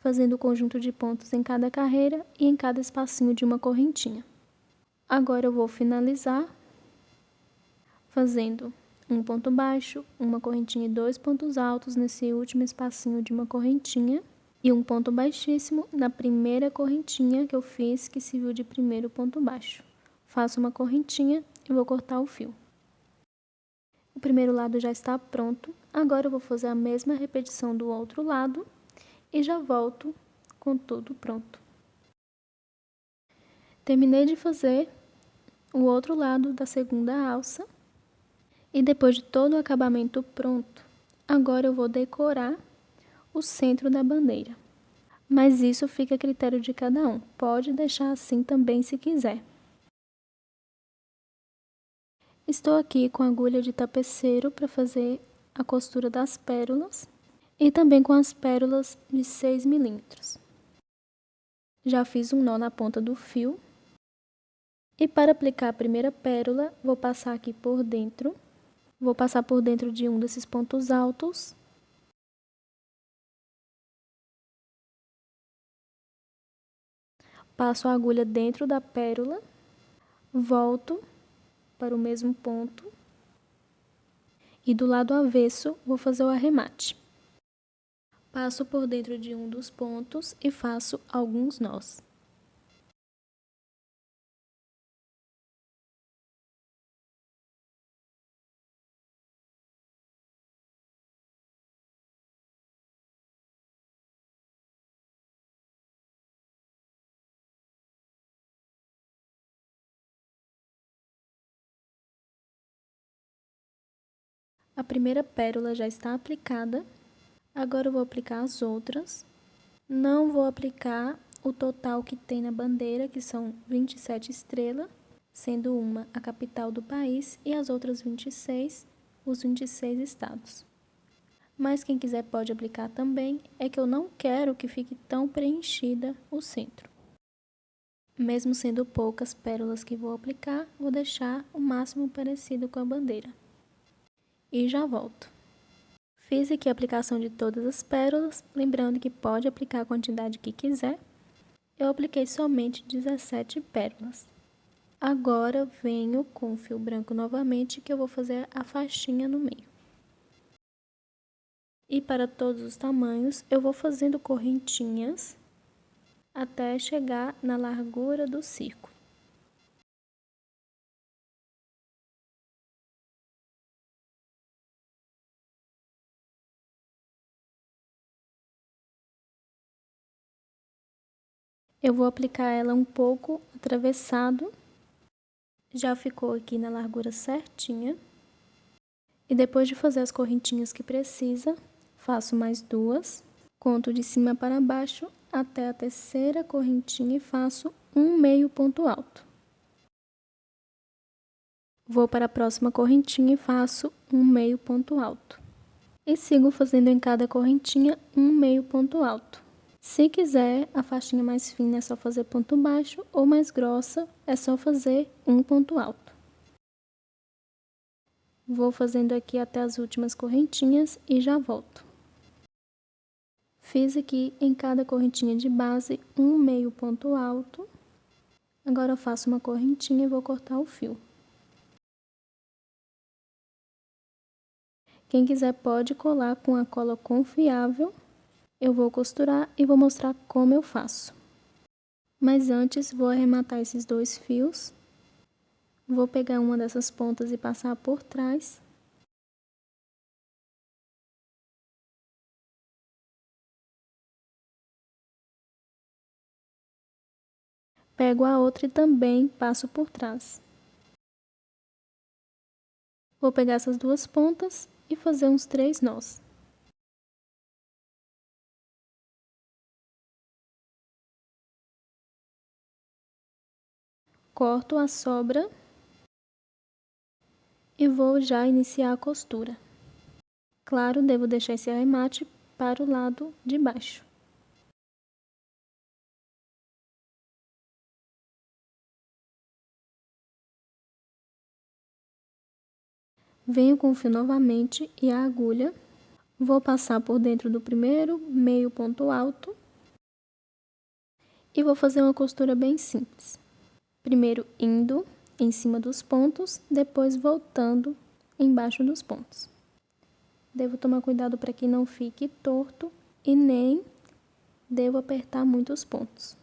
fazendo o conjunto de pontos em cada carreira e em cada espacinho de uma correntinha. Agora eu vou finalizar fazendo um ponto baixo, uma correntinha e 2 pontos altos nesse último espacinho de uma correntinha e um ponto baixíssimo na primeira correntinha que eu fiz, que serviu de primeiro ponto baixo. Faço uma correntinha e vou cortar o fio. O primeiro lado já está pronto, agora eu vou fazer a mesma repetição do outro lado e já volto com tudo pronto. Terminei de fazer o outro lado da segunda alça e depois de todo o acabamento pronto, agora eu vou decorar o centro da bandeira. Mas isso fica a critério de cada um, pode deixar assim também se quiser. Estou aqui com a agulha de tapeceiro para fazer a costura das pérolas e também com as pérolas de 6 milímetros. Já fiz um nó na ponta do fio e para aplicar a primeira pérola, vou passar aqui por dentro. Vou passar por dentro de um desses pontos altos. Passo a agulha dentro da pérola, volto para o mesmo ponto e do lado avesso vou fazer o arremate. Passo por dentro de um dos pontos e faço alguns nós. A primeira pérola já está aplicada, agora eu vou aplicar as outras. Não vou aplicar o total que tem na bandeira, que são 27 estrelas, sendo uma a capital do país e as outras 26, os 26 estados. Mas quem quiser pode aplicar também, é que eu não quero que fique tão preenchida o centro. Mesmo sendo poucas pérolas que vou aplicar, vou deixar o máximo parecido com a bandeira. E já volto. Fiz aqui a aplicação de todas as pérolas, lembrando que pode aplicar a quantidade que quiser. Eu apliquei somente 17 pérolas. Agora venho com o fio branco novamente, que eu vou fazer a faixinha no meio. E para todos os tamanhos, eu vou fazendo correntinhas até chegar na largura do círculo. Eu vou aplicar ela um pouco atravessado. Já ficou aqui na largura certinha. E depois de fazer as correntinhas que precisa, faço mais duas. Conto de cima para baixo até a terceira correntinha e faço um meio ponto alto. Vou para a próxima correntinha e faço um meio ponto alto. E sigo fazendo em cada correntinha um meio ponto alto. Se quiser a faixinha mais fina é só fazer ponto baixo ou mais grossa é só fazer um ponto alto. Vou fazendo aqui até as últimas correntinhas e já volto. Fiz aqui em cada correntinha de base um meio ponto alto. Agora eu faço uma correntinha e vou cortar o fio. Quem quiser pode colar com a cola confiável. Eu vou costurar e vou mostrar como eu faço. Mas antes vou arrematar esses dois fios. Vou pegar uma dessas pontas e passar por trás. Pego a outra e também passo por trás. Vou pegar essas duas pontas e fazer uns 3 nós. Corto a sobra e vou já iniciar a costura. Claro, devo deixar esse arremate para o lado de baixo. Venho com o fio novamente e a agulha. Vou passar por dentro do primeiro meio ponto alto e vou fazer uma costura bem simples. Primeiro indo em cima dos pontos, depois voltando embaixo dos pontos. Devo tomar cuidado para que não fique torto e nem devo apertar muito os pontos.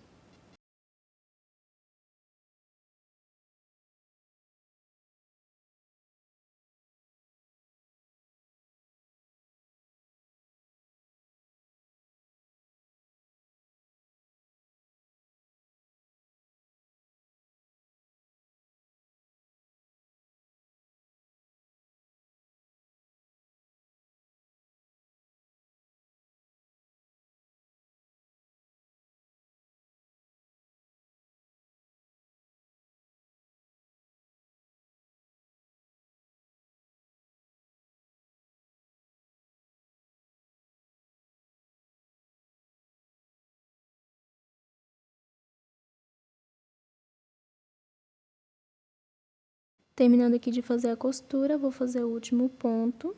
Terminando aqui de fazer a costura, vou fazer o último ponto.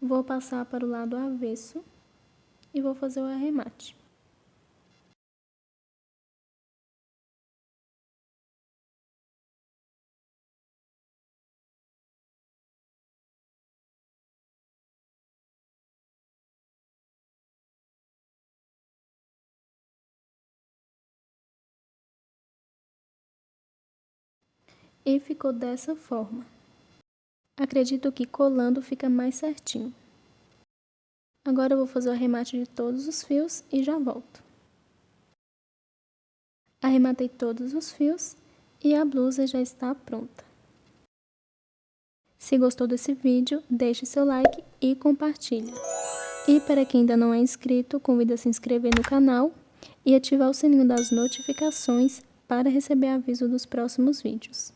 Vou passar para o lado avesso e vou fazer o arremate. E ficou dessa forma. Acredito que colando fica mais certinho. Agora eu vou fazer o arremate de todos os fios e já volto. Arrematei todos os fios e a blusa já está pronta. Se gostou desse vídeo, deixe seu like e compartilhe. E para quem ainda não é inscrito, convido a se inscrever no canal e ativar o sininho das notificações para receber aviso dos próximos vídeos.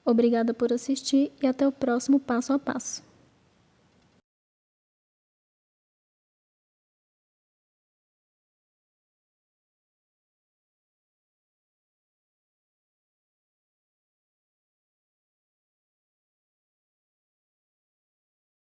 Obrigada por assistir e até o próximo passo a passo.